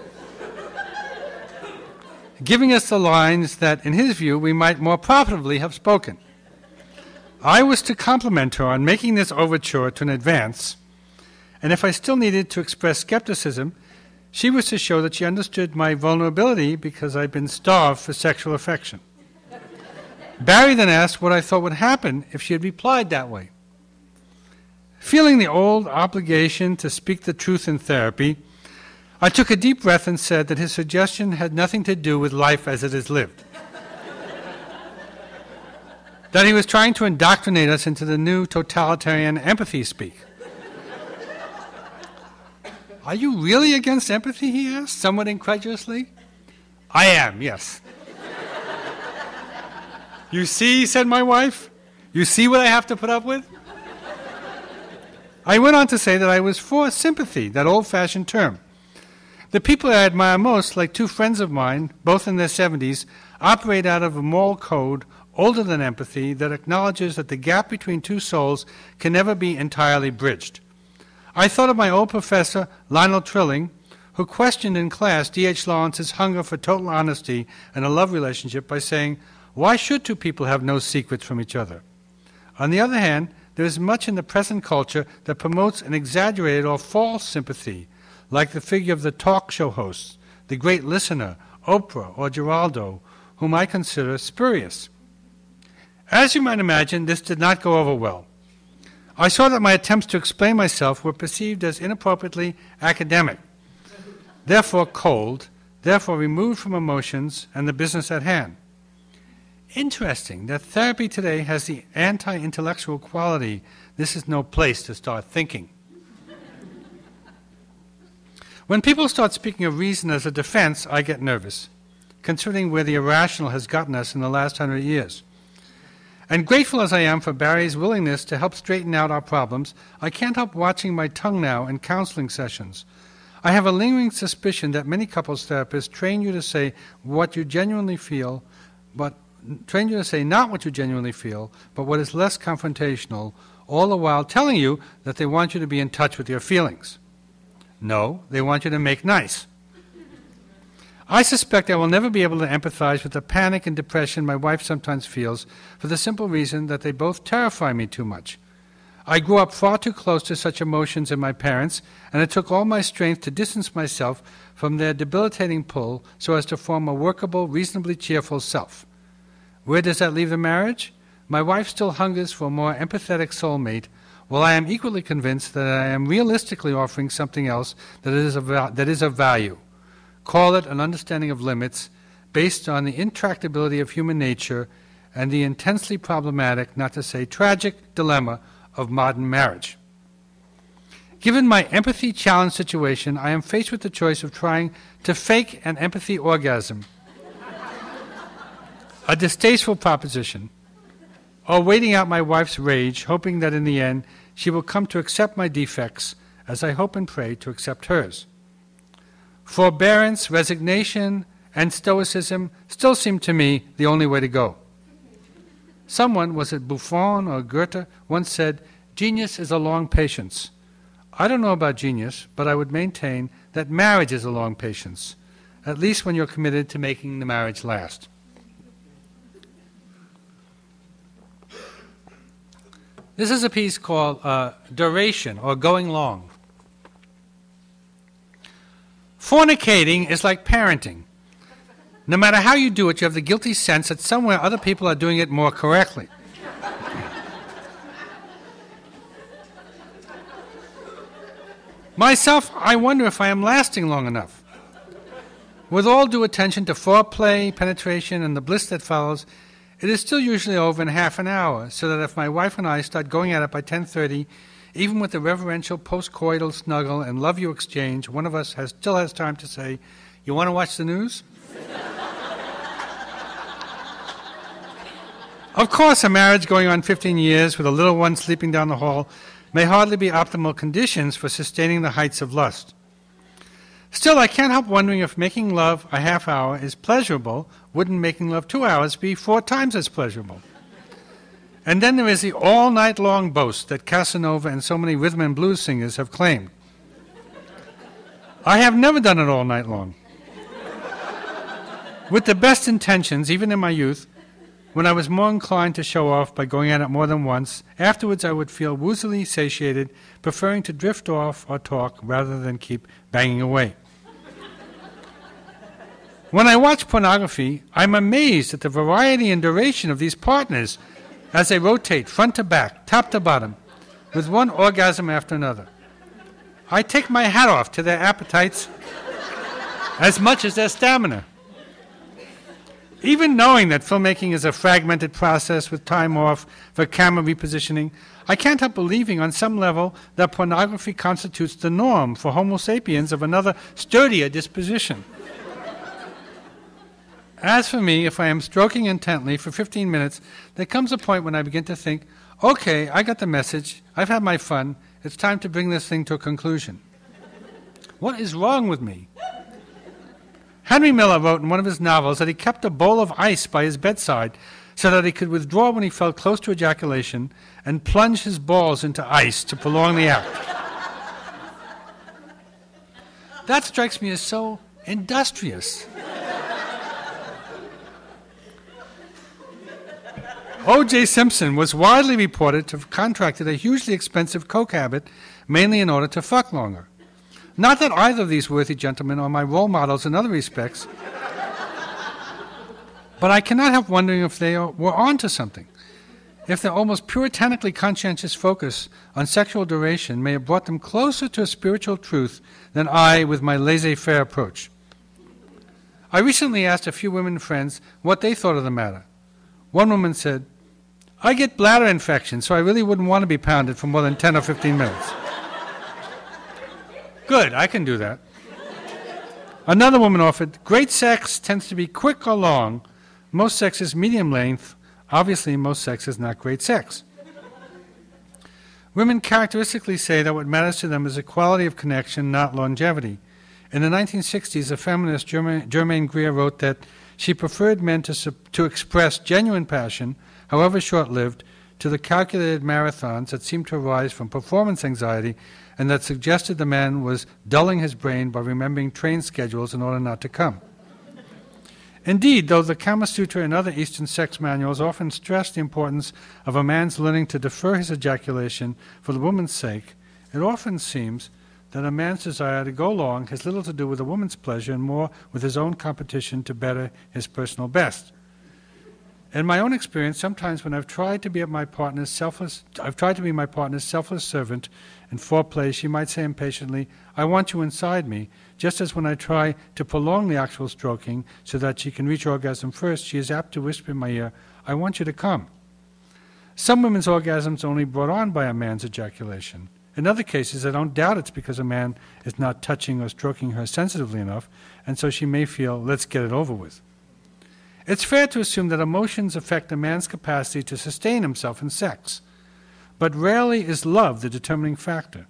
giving us the lines that, in his view, we might more profitably have spoken. I was to compliment her on making this overture to an advance, and if I still needed to express skepticism, she was to show that she understood my vulnerability because I'd been starved for sexual affection. Barry then asked what I thought would happen if she had replied that way. Feeling the old obligation to speak the truth in therapy, I took a deep breath and said that his suggestion had nothing to do with life as it is lived. That he was trying to indoctrinate us into the new totalitarian empathy speak. Are you really against empathy, he asked, somewhat incredulously. I am, yes. You see, said my wife, you see what I have to put up with? I went on to say that I was for sympathy, that old-fashioned term. The people I admire most, like two friends of mine, both in their 70s, operate out of a moral code older than empathy that acknowledges that the gap between two souls can never be entirely bridged. I thought of my old professor, Lionel Trilling, who questioned in class D.H. Lawrence's hunger for total honesty and a love relationship by saying, why should two people have no secrets from each other? On the other hand, there is much in the present culture that promotes an exaggerated or false sympathy, like the figure of the talk show hosts, the great listener, Oprah or Geraldo, whom I consider spurious. As you might imagine, this did not go over well. I saw that my attempts to explain myself were perceived as inappropriately academic, therefore cold, therefore removed from emotions and the business at hand. Interesting that therapy today has the anti-intellectual quality, this is no place to start thinking. When people start speaking of reason as a defense, I get nervous, considering where the irrational has gotten us in the last 100 years. And grateful as I am for Barry's willingness to help straighten out our problems, I can't help watching my tongue now in counseling sessions. I have a lingering suspicion that many couples therapists train you to say what you genuinely feel, but train you to say not what you genuinely feel, but what is less confrontational, all the while telling you that they want you to be in touch with your feelings. No, they want you to make nice. I suspect I will never be able to empathize with the panic and depression my wife sometimes feels for the simple reason that they both terrify me too much. I grew up far too close to such emotions in my parents, and it took all my strength to distance myself from their debilitating pull so as to form a workable, reasonably cheerful self. Where does that leave the marriage? My wife still hungers for a more empathetic soulmate, while I am equally convinced that I am realistically offering something else that is of value. Call it an understanding of limits based on the intractability of human nature and the intensely problematic, not to say tragic, dilemma of modern marriage. Given my empathy-challenged situation, I am faced with the choice of trying to fake an empathy orgasm, a distasteful proposition, or waiting out my wife's rage, hoping that in the end she will come to accept my defects as I hope and pray to accept hers. Forbearance, resignation, and stoicism still seem to me the only way to go. Someone, was it Buffon or Goethe, once said, "Genius is a long patience." I don't know about genius, but I would maintain that marriage is a long patience, at least when you're committed to making the marriage last. This is a piece called Duration, or Going Long. Fornicating is like parenting. No matter how you do it, you have the guilty sense that somewhere other people are doing it more correctly. Myself, I wonder if I am lasting long enough. With all due attention to foreplay, penetration, and the bliss that follows, it is still usually over in half an hour, so that if my wife and I start going at it by 10:30, even with the reverential post-coital snuggle and love you exchange, one of us still has time to say, "You want to watch the news?" Of course, a marriage going on 15 years with a little one sleeping down the hall may hardly be optimal conditions for sustaining the heights of lust. Still, I can't help wondering if making love a half hour is pleasurable, wouldn't making love 2 hours be 4 times as pleasurable? And then there is the all-night-long boast that Casanova and so many rhythm and blues singers have claimed. I have never done it all night long. With the best intentions, even in my youth, when I was more inclined to show off by going at it more than once, afterwards I would feel woozily satiated, preferring to drift off or talk rather than keep banging away. When I watch pornography, I'm amazed at the variety and duration of these partners as they rotate front to back, top to bottom, with one orgasm after another. I take my hat off to their appetites as much as their stamina. Even knowing that filmmaking is a fragmented process with time off for camera repositioning, I can't help believing on some level that pornography constitutes the norm for Homo sapiens of another sturdier disposition. As for me, if I am stroking intently for 15 minutes, there comes a point when I begin to think, okay, I got the message, I've had my fun, it's time to bring this thing to a conclusion. What is wrong with me? Henry Miller wrote in one of his novels that he kept a bowl of ice by his bedside so that he could withdraw when he felt close to ejaculation and plunge his balls into ice to prolong the act. That strikes me as so industrious. O.J. Simpson was widely reported to have contracted a hugely expensive coke habit, mainly in order to fuck longer. Not that either of these worthy gentlemen are my role models in other respects, but I cannot help wondering if they were onto something. If their almost puritanically conscientious focus on sexual duration may have brought them closer to a spiritual truth than I with my laissez-faire approach. I recently asked a few women friends what they thought of the matter. One woman said, I get bladder infection, so I really wouldn't want to be pounded for more than 10 or 15 minutes. Good, I can do that. Another woman offered, great sex tends to be quick or long. Most sex is medium length. Obviously, most sex is not great sex. Women characteristically say that what matters to them is the quality of connection, not longevity. In the 1960s, a feminist, Germaine Greer, wrote that she preferred men to express genuine passion, however short-lived, to the calculated marathons that seemed to arise from performance anxiety and that suggested the man was dulling his brain by remembering train schedules in order not to come. Indeed, though the Kama Sutra and other Eastern sex manuals often stress the importance of a man's learning to defer his ejaculation for the woman's sake, it often seems that a man's desire to go long has little to do with a woman's pleasure and more with his own competition to better his personal best. In my own experience, sometimes when I've tried to be my partner's selfless servant in foreplay, she might say impatiently, I want you inside me, just as when I try to prolong the actual stroking so that she can reach orgasm first, she is apt to whisper in my ear, I want you to come. Some women's orgasms are only brought on by a man's ejaculation. In other cases, I don't doubt it's because a man is not touching or stroking her sensitively enough, and so she may feel, let's get it over with. It's fair to assume that emotions affect a man's capacity to sustain himself in sex, but rarely is love the determining factor.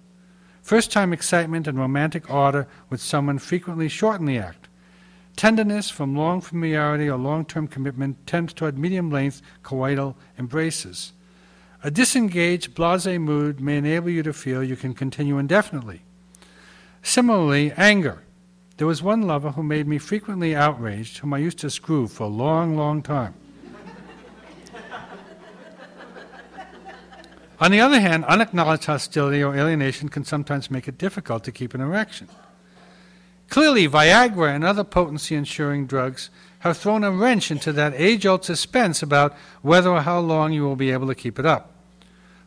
First-time excitement and romantic ardor with someone frequently shorten the act. Tenderness from long familiarity or long-term commitment tends toward medium-length coital embraces. A disengaged, blasé mood may enable you to feel you can continue indefinitely. Similarly, anger. There was one lover who made me frequently outraged, whom I used to screw for a long, long time. On the other hand, unacknowledged hostility or alienation can sometimes make it difficult to keep an erection. Clearly, Viagra and other potency-ensuring drugs have thrown a wrench into that age-old suspense about whether or how long you will be able to keep it up,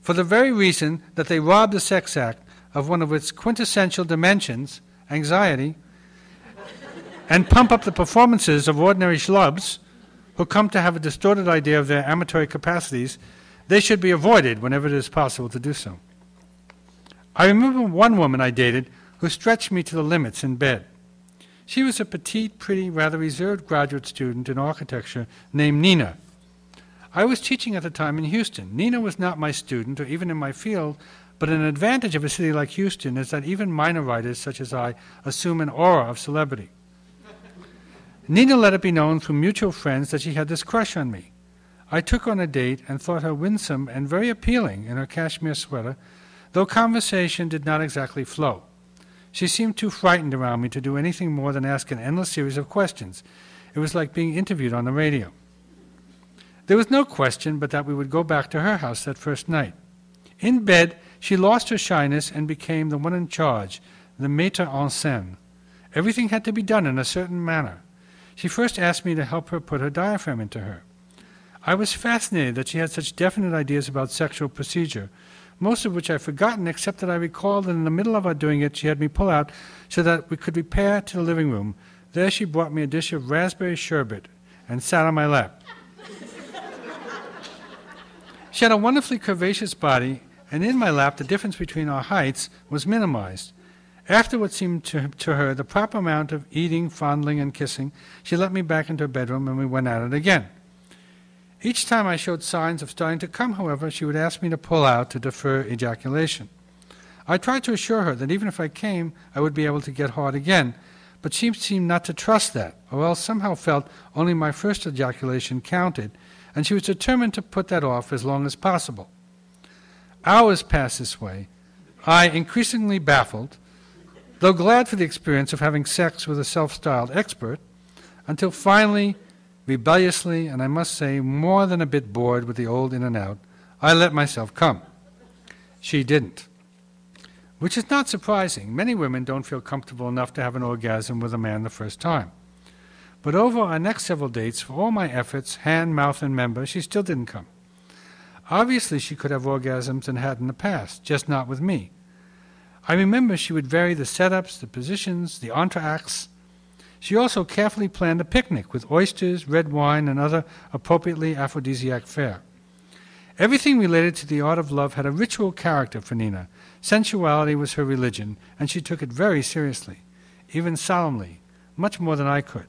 for the very reason that they rob the sex act of one of its quintessential dimensions, anxiety, and pump up the performances of ordinary schlubs who come to have a distorted idea of their amatory capacities. They should be avoided whenever it is possible to do so. I remember one woman I dated who stretched me to the limits in bed. She was a petite, pretty, rather reserved graduate student in architecture named Nina. I was teaching at the time in Houston. Nina was not my student or even in my field, But an advantage of a city like Houston is that even minor writers such as I assume an aura of celebrity. Nina let it be known through mutual friends that she had this crush on me. I took her on a date and thought her winsome and very appealing in her cashmere sweater, though conversation did not exactly flow. She seemed too frightened around me to do anything more than ask an endless series of questions. It was like being interviewed on the radio. There was no question but that we would go back to her house that first night. In bed, she lost her shyness and became the one in charge, the maître en scène. Everything had to be done in a certain manner. She first asked me to help her put her diaphragm into her. I was fascinated that she had such definite ideas about sexual procedure, most of which I've forgotten, except that I recalled that in the middle of our doing it, she had me pull out so that we could repair to the living room. There she brought me a dish of raspberry sherbet and sat on my lap. She had a wonderfully curvaceous body, and in my lap the difference between our heights was minimized. After what seemed to her the proper amount of eating, fondling, and kissing, she let me back into her bedroom and we went at it again. Each time I showed signs of starting to come, however, she would ask me to pull out to defer ejaculation. I tried to assure her that even if I came, I would be able to get hard again, but she seemed not to trust that, or else somehow felt only my first ejaculation counted, and she was determined to put that off as long as possible. Hours passed this way, I increasingly baffled, though glad for the experience of having sex with a self-styled expert, until finally, rebelliously, and I must say more than a bit bored with the old in and out, I let myself come. She didn't. Which is not surprising. Many women don't feel comfortable enough to have an orgasm with a man the first time. But over our next several dates, for all my efforts, hand, mouth, and member, she still didn't come. Obviously she could have orgasms and had in the past, just not with me. I remember she would vary the setups, the positions, the entr'actes. She also carefully planned a picnic with oysters, red wine, and other appropriately aphrodisiac fare. Everything related to the art of love had a ritual character for Nina. Sensuality was her religion, and she took it very seriously, even solemnly, much more than I could.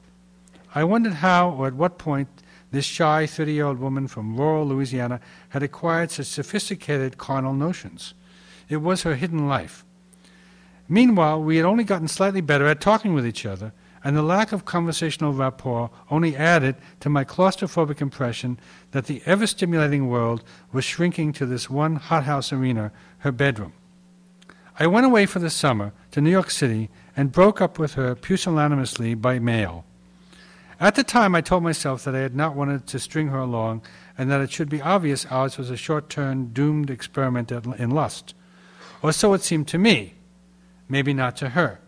I wondered how or at what point this shy 30-year-old woman from rural Louisiana had acquired such sophisticated carnal notions. It was her hidden life. Meanwhile, we had only gotten slightly better at talking with each other, and the lack of conversational rapport only added to my claustrophobic impression that the ever-stimulating world was shrinking to this one hothouse arena, her bedroom. I went away for the summer to New York City and broke up with her pusillanimously by mail. At the time, I told myself that I had not wanted to string her along and that it should be obvious ours was a short-term, doomed experiment in lust. Or so it seemed to me, maybe not to her.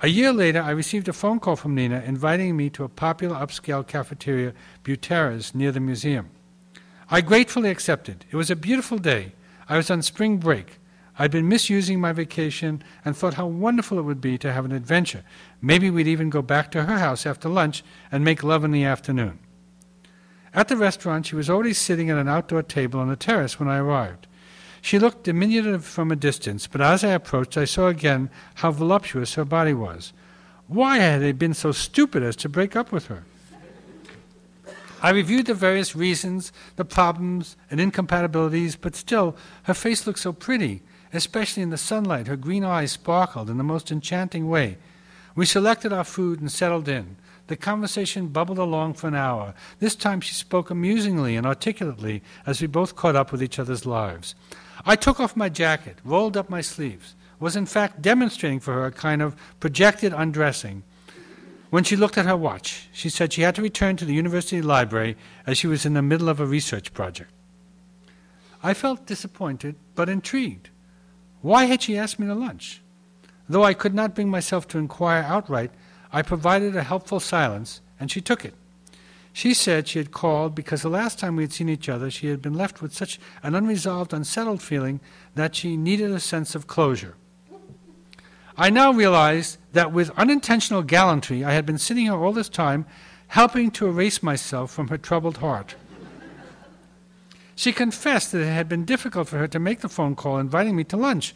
A year later, I received a phone call from Nina inviting me to a popular upscale cafeteria, Butera's, near the museum. I gratefully accepted. It was a beautiful day. I was on spring break. I'd been misusing my vacation and thought how wonderful it would be to have an adventure. Maybe we'd even go back to her house after lunch and make love in the afternoon. At the restaurant, she was already sitting at an outdoor table on the terrace when I arrived. She looked diminutive from a distance, but as I approached, I saw again how voluptuous her body was. Why had I been so stupid as to break up with her? I reviewed the various reasons, the problems and incompatibilities, but still, her face looked so pretty. Especially in the sunlight, her green eyes sparkled in the most enchanting way. We selected our food and settled in. The conversation bubbled along for an hour. This time she spoke amusingly and articulately as we both caught up with each other's lives. I took off my jacket, rolled up my sleeves, was in fact demonstrating for her a kind of projected undressing. When she looked at her watch, she said she had to return to the university library as she was in the middle of a research project. I felt disappointed, but intrigued. Why had she asked me to lunch? Though I could not bring myself to inquire outright, I provided a helpful silence, and she took it. She said she had called because the last time we had seen each other, she had been left with such an unresolved, unsettled feeling that she needed a sense of closure. I now realized that with unintentional gallantry, I had been sitting here all this time, helping to erase myself from her troubled heart. She confessed that it had been difficult for her to make the phone call inviting me to lunch,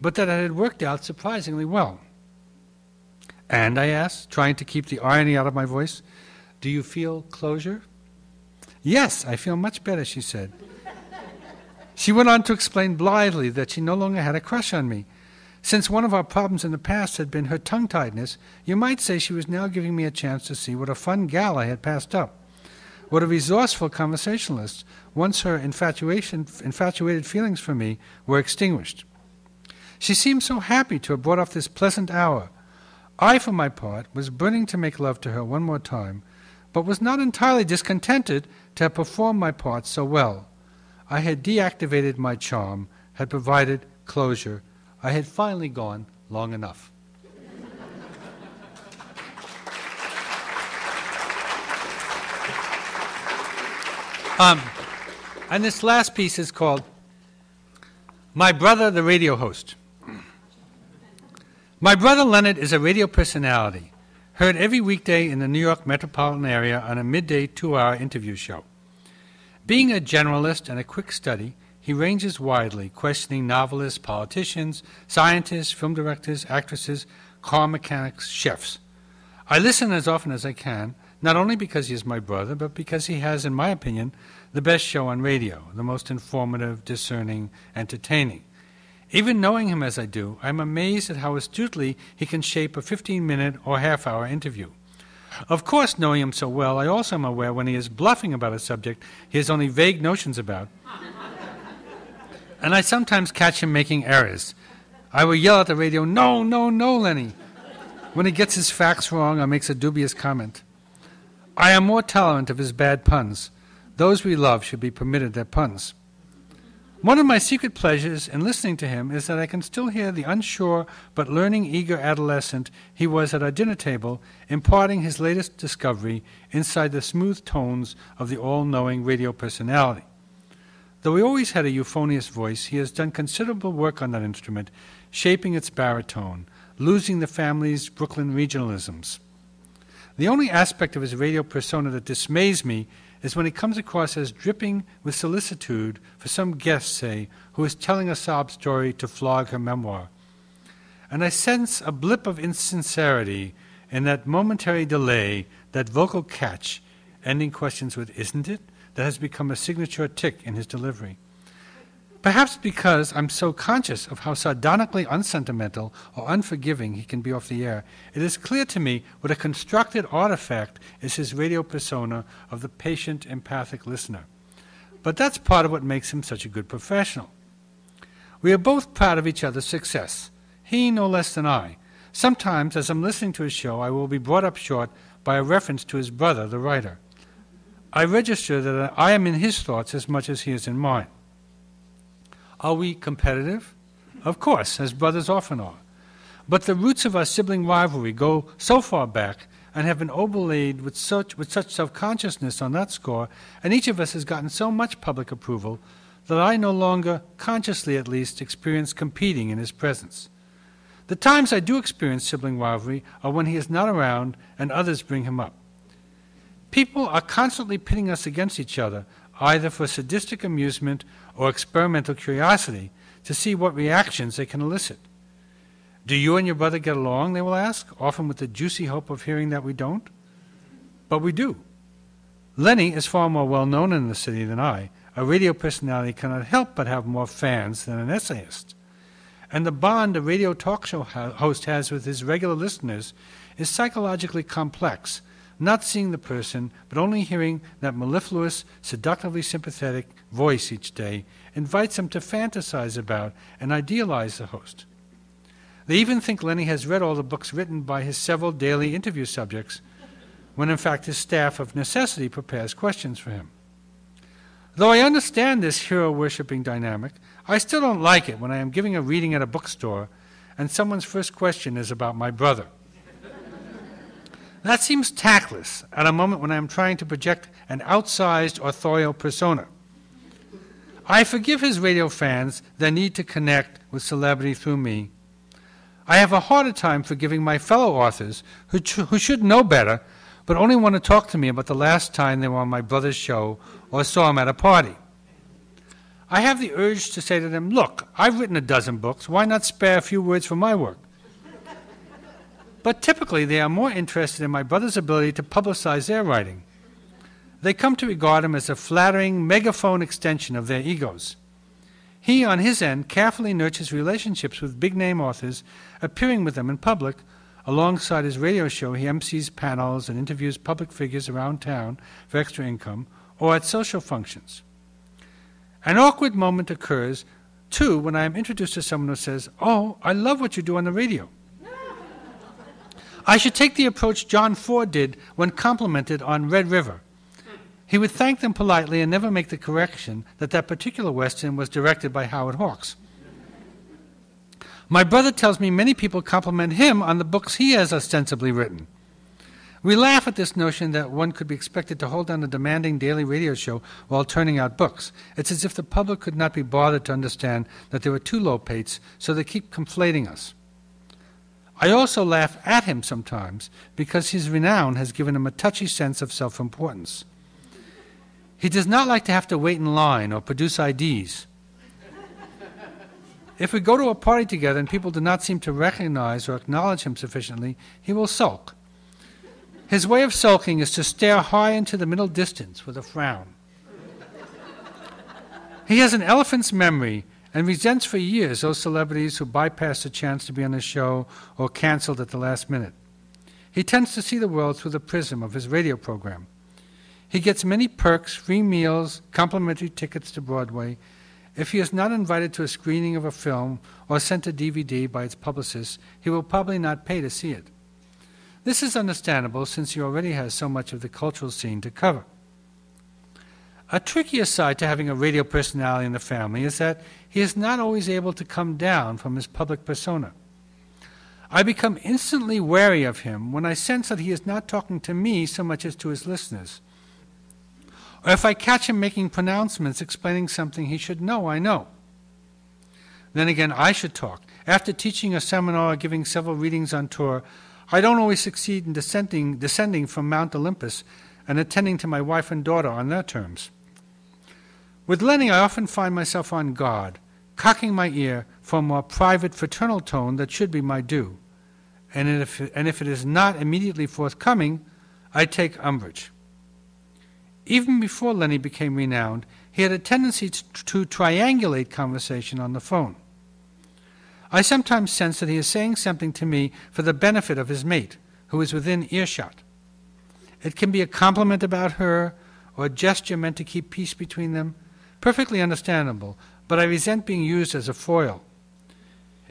but that it had worked out surprisingly well. And, I asked, trying to keep the irony out of my voice, do you feel closure? Yes, I feel much better, she said. She went on to explain blithely that she no longer had a crush on me. Since one of our problems in the past had been her tongue-tiedness, you might say she was now giving me a chance to see what a fun gal I had passed up. What a resourceful conversationalist, once her infatuated feelings for me were extinguished. She seemed so happy to have brought off this pleasant hour. I, for my part, was burning to make love to her one more time, but was not entirely discontented to have performed my part so well. I had deactivated my charm, had provided closure. I had finally gone long enough. And this last piece is called My Brother, the Radio Host. My brother Leonard is a radio personality, heard every weekday in the New York metropolitan area on a midday 2-hour interview show. Being a generalist and a quick study, he ranges widely, questioning novelists, politicians, scientists, film directors, actresses, car mechanics, chefs. I listen as often as I can, not only because he is my brother, but because he has, in my opinion, the best show on radio, the most informative, discerning, entertaining. Even knowing him as I do, I am amazed at how astutely he can shape a 15-minute or half-hour interview. Of course, knowing him so well, I also am aware when he is bluffing about a subject he has only vague notions about. And I sometimes catch him making errors. I will yell at the radio, "No, no, no, Lenny," when he gets his facts wrong or makes a dubious comment. I am more tolerant of his bad puns. Those we love should be permitted their puns. One of my secret pleasures in listening to him is that I can still hear the unsure but learning eager adolescent he was at our dinner table, imparting his latest discovery inside the smooth tones of the all-knowing radio personality. Though he always had a euphonious voice, he has done considerable work on that instrument, shaping its baritone, losing the family's Brooklyn regionalisms. The only aspect of his radio persona that dismays me is when he comes across as dripping with solicitude for some guest, say, who is telling a sob story to flog her memoir. And I sense a blip of insincerity in that momentary delay, that vocal catch, ending questions with "isn't it?" that has become a signature tick in his delivery. Perhaps because I'm so conscious of how sardonically unsentimental or unforgiving he can be off the air, it is clear to me what a constructed artifact is his radio persona of the patient, empathic listener. But that's part of what makes him such a good professional. We are both proud of each other's success, he no less than I. Sometimes, as I'm listening to his show, I will be brought up short by a reference to his brother, the writer. I register that I am in his thoughts as much as he is in mine. Are we competitive? Of course, as brothers often are. But the roots of our sibling rivalry go so far back and have been overlaid with such self-consciousness on that score, and each of us has gotten so much public approval that I no longer, consciously at least, experience competing in his presence. The times I do experience sibling rivalry are when he is not around and others bring him up. People are constantly pitting us against each other, either for sadistic amusement or experimental curiosity, to see what reactions they can elicit. Do you and your brother get along, they will ask, often with the juicy hope of hearing that we don't? But we do. Lenny is far more well-known in the city than I. A radio personality cannot help but have more fans than an essayist. And the bond a radio talk show host has with his regular listeners is psychologically complex, not seeing the person, but only hearing that mellifluous, seductively sympathetic voice each day invites them to fantasize about and idealize the host. They even think Lenny has read all the books written by his several daily interview subjects, when in fact his staff of necessity prepares questions for him. Though I understand this hero-worshipping dynamic, I still don't like it when I am giving a reading at a bookstore and someone's first question is about my brother. That seems tactless at a moment when I am trying to project an outsized authorial persona. I forgive his radio fans their need to connect with celebrity through me. I have a harder time forgiving my fellow authors who should know better, but only want to talk to me about the last time they were on my brother's show or saw him at a party. I have the urge to say to them, look, I've written a dozen books, why not spare a few words for my work? But typically they are more interested in my brother's ability to publicize their writing. They come to regard him as a flattering megaphone extension of their egos. He, on his end, carefully nurtures relationships with big-name authors, appearing with them in public. Alongside his radio show, he emcees panels and interviews public figures around town for extra income, or at social functions. An awkward moment occurs, too, when I am introduced to someone who says, "Oh, I love what you do on the radio." I should take the approach John Ford did when complimented on Red River. He would thank them politely and never make the correction that that particular Western was directed by Howard Hawks. My brother tells me many people compliment him on the books he has ostensibly written. We laugh at this notion that one could be expected to hold down a demanding daily radio show while turning out books. It's as if the public could not be bothered to understand that there were two Lopates, so they keep conflating us. I also laugh at him sometimes because his renown has given him a touchy sense of self-importance. He does not like to have to wait in line or produce IDs. If we go to a party together and people do not seem to recognize or acknowledge him sufficiently, he will sulk. His way of sulking is to stare high into the middle distance with a frown. He has an elephant's memory and resents for years those celebrities who bypass the chance to be on his show or canceled at the last minute. He tends to see the world through the prism of his radio program. He gets many perks, free meals, complimentary tickets to Broadway. If he is not invited to a screening of a film or sent a DVD by its publicist, he will probably not pay to see it. This is understandable since he already has so much of the cultural scene to cover. A trickier side to having a radio personality in the family is that he is not always able to come down from his public persona. I become instantly wary of him when I sense that he is not talking to me so much as to his listeners. Or if I catch him making pronouncements explaining something he should know I know. Then again, I should talk. After teaching a seminar or giving several readings on tour, I don't always succeed in descending from Mount Olympus and attending to my wife and daughter on their terms. With Lenny, I often find myself on guard, cocking my ear for a more private, fraternal tone that should be my due. And if it is not immediately forthcoming, I take umbrage. Even before Lenny became renowned, he had a tendency to triangulate conversation on the phone. I sometimes sense that he is saying something to me for the benefit of his mate, who is within earshot. It can be a compliment about her or a gesture meant to keep peace between them. Perfectly understandable, but I resent being used as a foil.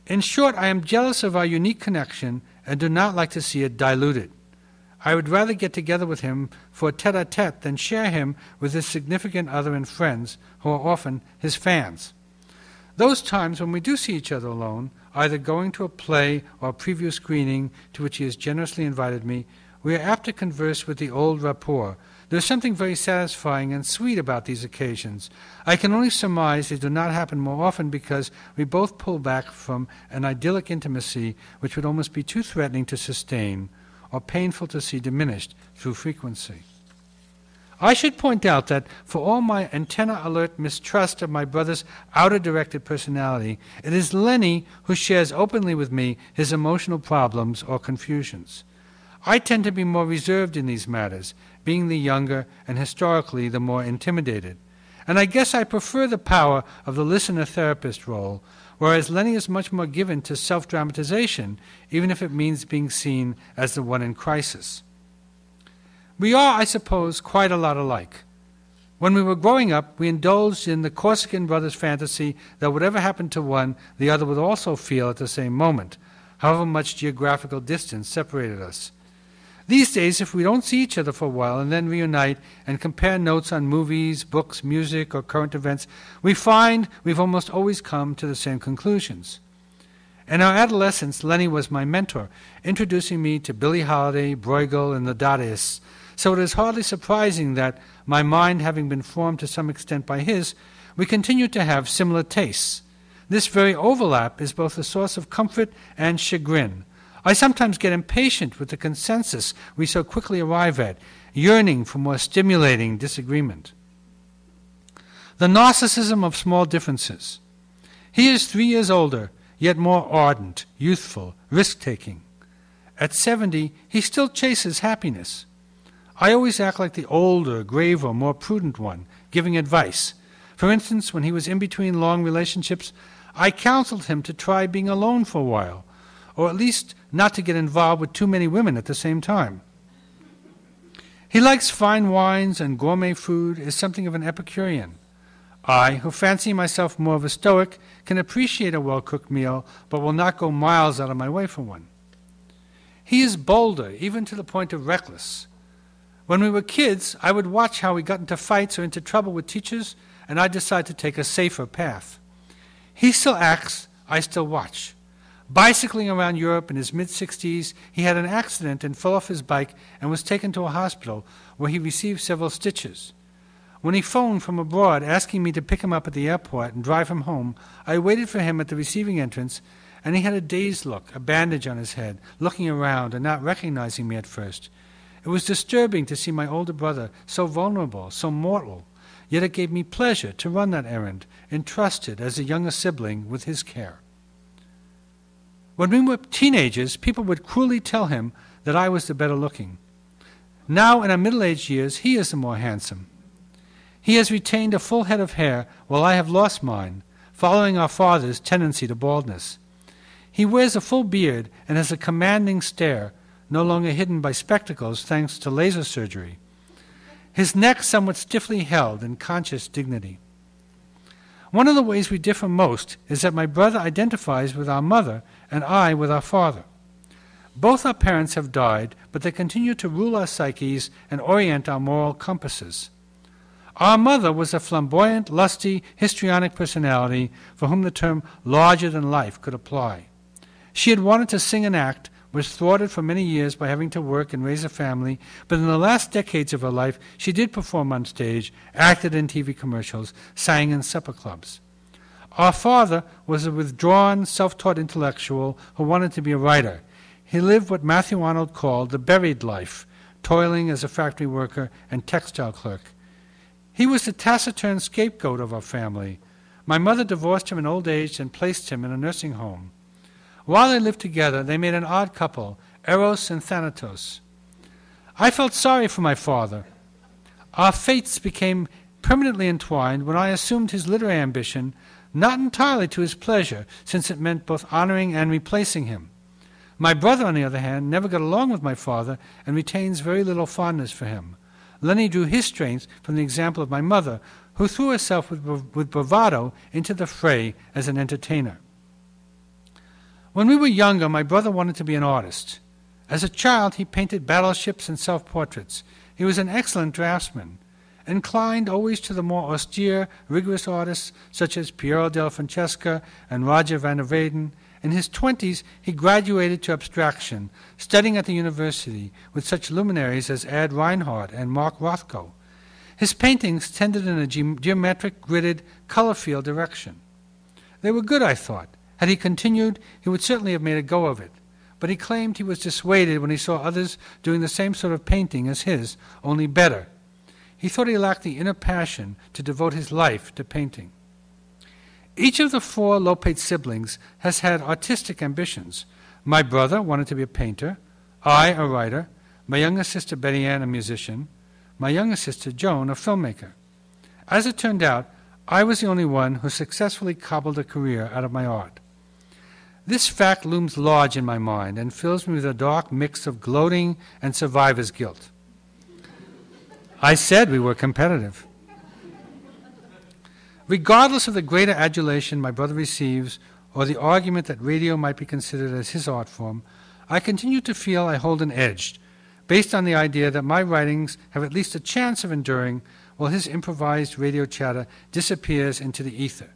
In short, I am jealous of our unique connection and do not like to see it diluted. I would rather get together with him for a tete-a-tete than share him with his significant other and friends, who are often his fans. Those times when we do see each other alone, either going to a play or a preview screening to which he has generously invited me, we are apt to converse with the old rapport. There is something very satisfying and sweet about these occasions. I can only surmise they do not happen more often because we both pull back from an idyllic intimacy which would almost be too threatening to sustain or painful to see diminished through frequency. I should point out that for all my antenna-alert mistrust of my brother's outer-directed personality, it is Lenny who shares openly with me his emotional problems or confusions. I tend to be more reserved in these matters, being the younger and historically the more intimidated. And I guess I prefer the power of the listener-therapist role, whereas Lenny is much more given to self-dramatization, even if it means being seen as the one in crisis. We are, I suppose, quite a lot alike. When we were growing up, we indulged in the Corsican brothers' fantasy that whatever happened to one, the other would also feel at the same moment, however much geographical distance separated us. These days, if we don't see each other for a while and then reunite and compare notes on movies, books, music, or current events, we find we've almost always come to the same conclusions. In our adolescence, Lenny was my mentor, introducing me to Billie Holiday, Bruegel, and the Dadaists, so it is hardly surprising that, my mind having been formed to some extent by his, we continue to have similar tastes. This very overlap is both a source of comfort and chagrin. I sometimes get impatient with the consensus we so quickly arrive at, yearning for more stimulating disagreement. The narcissism of small differences. He is 3 years older, yet more ardent, youthful, risk-taking. At 70, he still chases happiness. I always act like the older, graver, more prudent one, giving advice. For instance, when he was in between long relationships, I counseled him to try being alone for a while, or at least not to get involved with too many women at the same time. He likes fine wines and gourmet food, is something of an Epicurean. I, who fancy myself more of a Stoic, can appreciate a well-cooked meal, but will not go miles out of my way for one. He is bolder, even to the point of reckless. When we were kids, I would watch how he got into fights or into trouble with teachers, and I'd decide to take a safer path. He still acts, I still watch. Bicycling around Europe in his mid-60s, he had an accident and fell off his bike and was taken to a hospital where he received several stitches. When he phoned from abroad asking me to pick him up at the airport and drive him home, I waited for him at the receiving entrance, and he had a dazed look, a bandage on his head, looking around and not recognizing me at first. It was disturbing to see my older brother so vulnerable, so mortal, yet it gave me pleasure to run that errand, entrusted as a younger sibling with his care. When we were teenagers, people would cruelly tell him that I was the better looking. Now, in our middle-aged years, he is the more handsome. He has retained a full head of hair, while I have lost mine, following our father's tendency to baldness. He wears a full beard and has a commanding stare, no longer hidden by spectacles thanks to laser surgery. His neck somewhat stiffly held in conscious dignity. One of the ways we differ most is that my brother identifies with our mother and I with our father. Both our parents have died, but they continue to rule our psyches and orient our moral compasses. Our mother was a flamboyant, lusty, histrionic personality for whom the term larger-than-life could apply. She had wanted to sing and act, was thwarted for many years by having to work and raise a family, but in the last decades of her life she did perform on stage, acted in TV commercials, sang in supper clubs. Our father was a withdrawn, self-taught intellectual who wanted to be a writer. He lived what Matthew Arnold called the buried life, toiling as a factory worker and textile clerk. He was the taciturn scapegoat of our family. My mother divorced him in old age and placed him in a nursing home. While they lived together, they made an odd couple, Eros and Thanatos. I felt sorry for my father. Our fates became permanently entwined when I assumed his literary ambition, not entirely to his pleasure, since it meant both honoring and replacing him. My brother, on the other hand, never got along with my father and retains very little fondness for him. Lenny drew his strength from the example of my mother, who threw herself with bravado into the fray as an entertainer. When we were younger, my brother wanted to be an artist. As a child, he painted battleships and self-portraits. He was an excellent draftsman, inclined always to the more austere, rigorous artists such as Piero della Francesca and Roger van der Weyden. In his 20s, he graduated to abstraction, studying at the university with such luminaries as Ad Reinhardt and Mark Rothko. His paintings tended in a geometric, gridded, color-field direction. They were good, I thought. Had he continued, he would certainly have made a go of it. But he claimed he was dissuaded when he saw others doing the same sort of painting as his, only better. He thought he lacked the inner passion to devote his life to painting. Each of the 4 Lopate siblings has had artistic ambitions. My brother wanted to be a painter, I a writer, my younger sister Betty Ann a musician, my younger sister Joan a filmmaker. As it turned out, I was the only one who successfully cobbled a career out of my art. This fact looms large in my mind and fills me with a dark mix of gloating and survivor's guilt. I said we were competitive. Regardless of the greater adulation my brother receives or the argument that radio might be considered as his art form, I continue to feel I hold an edge, based on the idea that my writings have at least a chance of enduring while his improvised radio chatter disappears into the ether.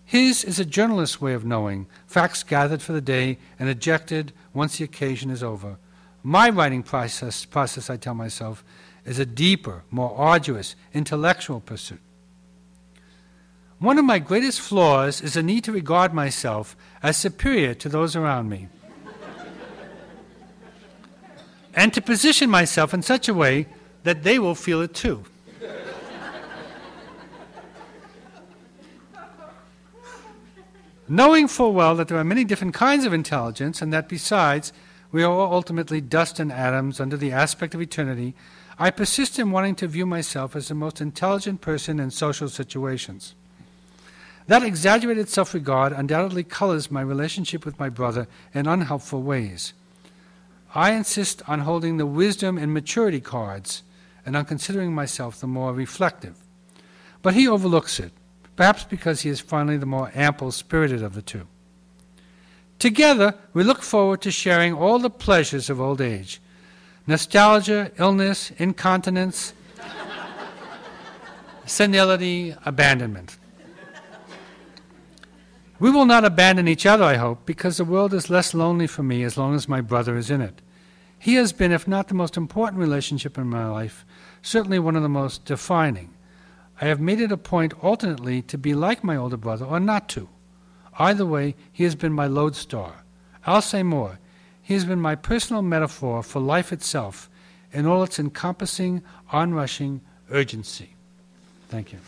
His is a journalist's way of knowing, facts gathered for the day and ejected once the occasion is over. My writing process, I tell myself, is a deeper, more arduous, intellectual pursuit. One of my greatest flaws is the need to regard myself as superior to those around me, and to position myself in such a way that they will feel it too. Knowing full well that there are many different kinds of intelligence and that besides we are all ultimately dust and atoms under the aspect of eternity, I persist in wanting to view myself as the most intelligent person in social situations. That exaggerated self-regard undoubtedly colors my relationship with my brother in unhelpful ways. I insist on holding the wisdom and maturity cards and on considering myself the more reflective. But he overlooks it, perhaps because he is finally the more ample-spirited of the two. Together, we look forward to sharing all the pleasures of old age: nostalgia, illness, incontinence, senility, abandonment. We will not abandon each other, I hope, because the world is less lonely for me as long as my brother is in it. He has been, if not the most important relationship in my life, certainly one of the most defining. I have made it a point alternately to be like my older brother or not to. Either way, he has been my lodestar. I'll say more. He has been my personal metaphor for life itself in all its encompassing, onrushing urgency. Thank you.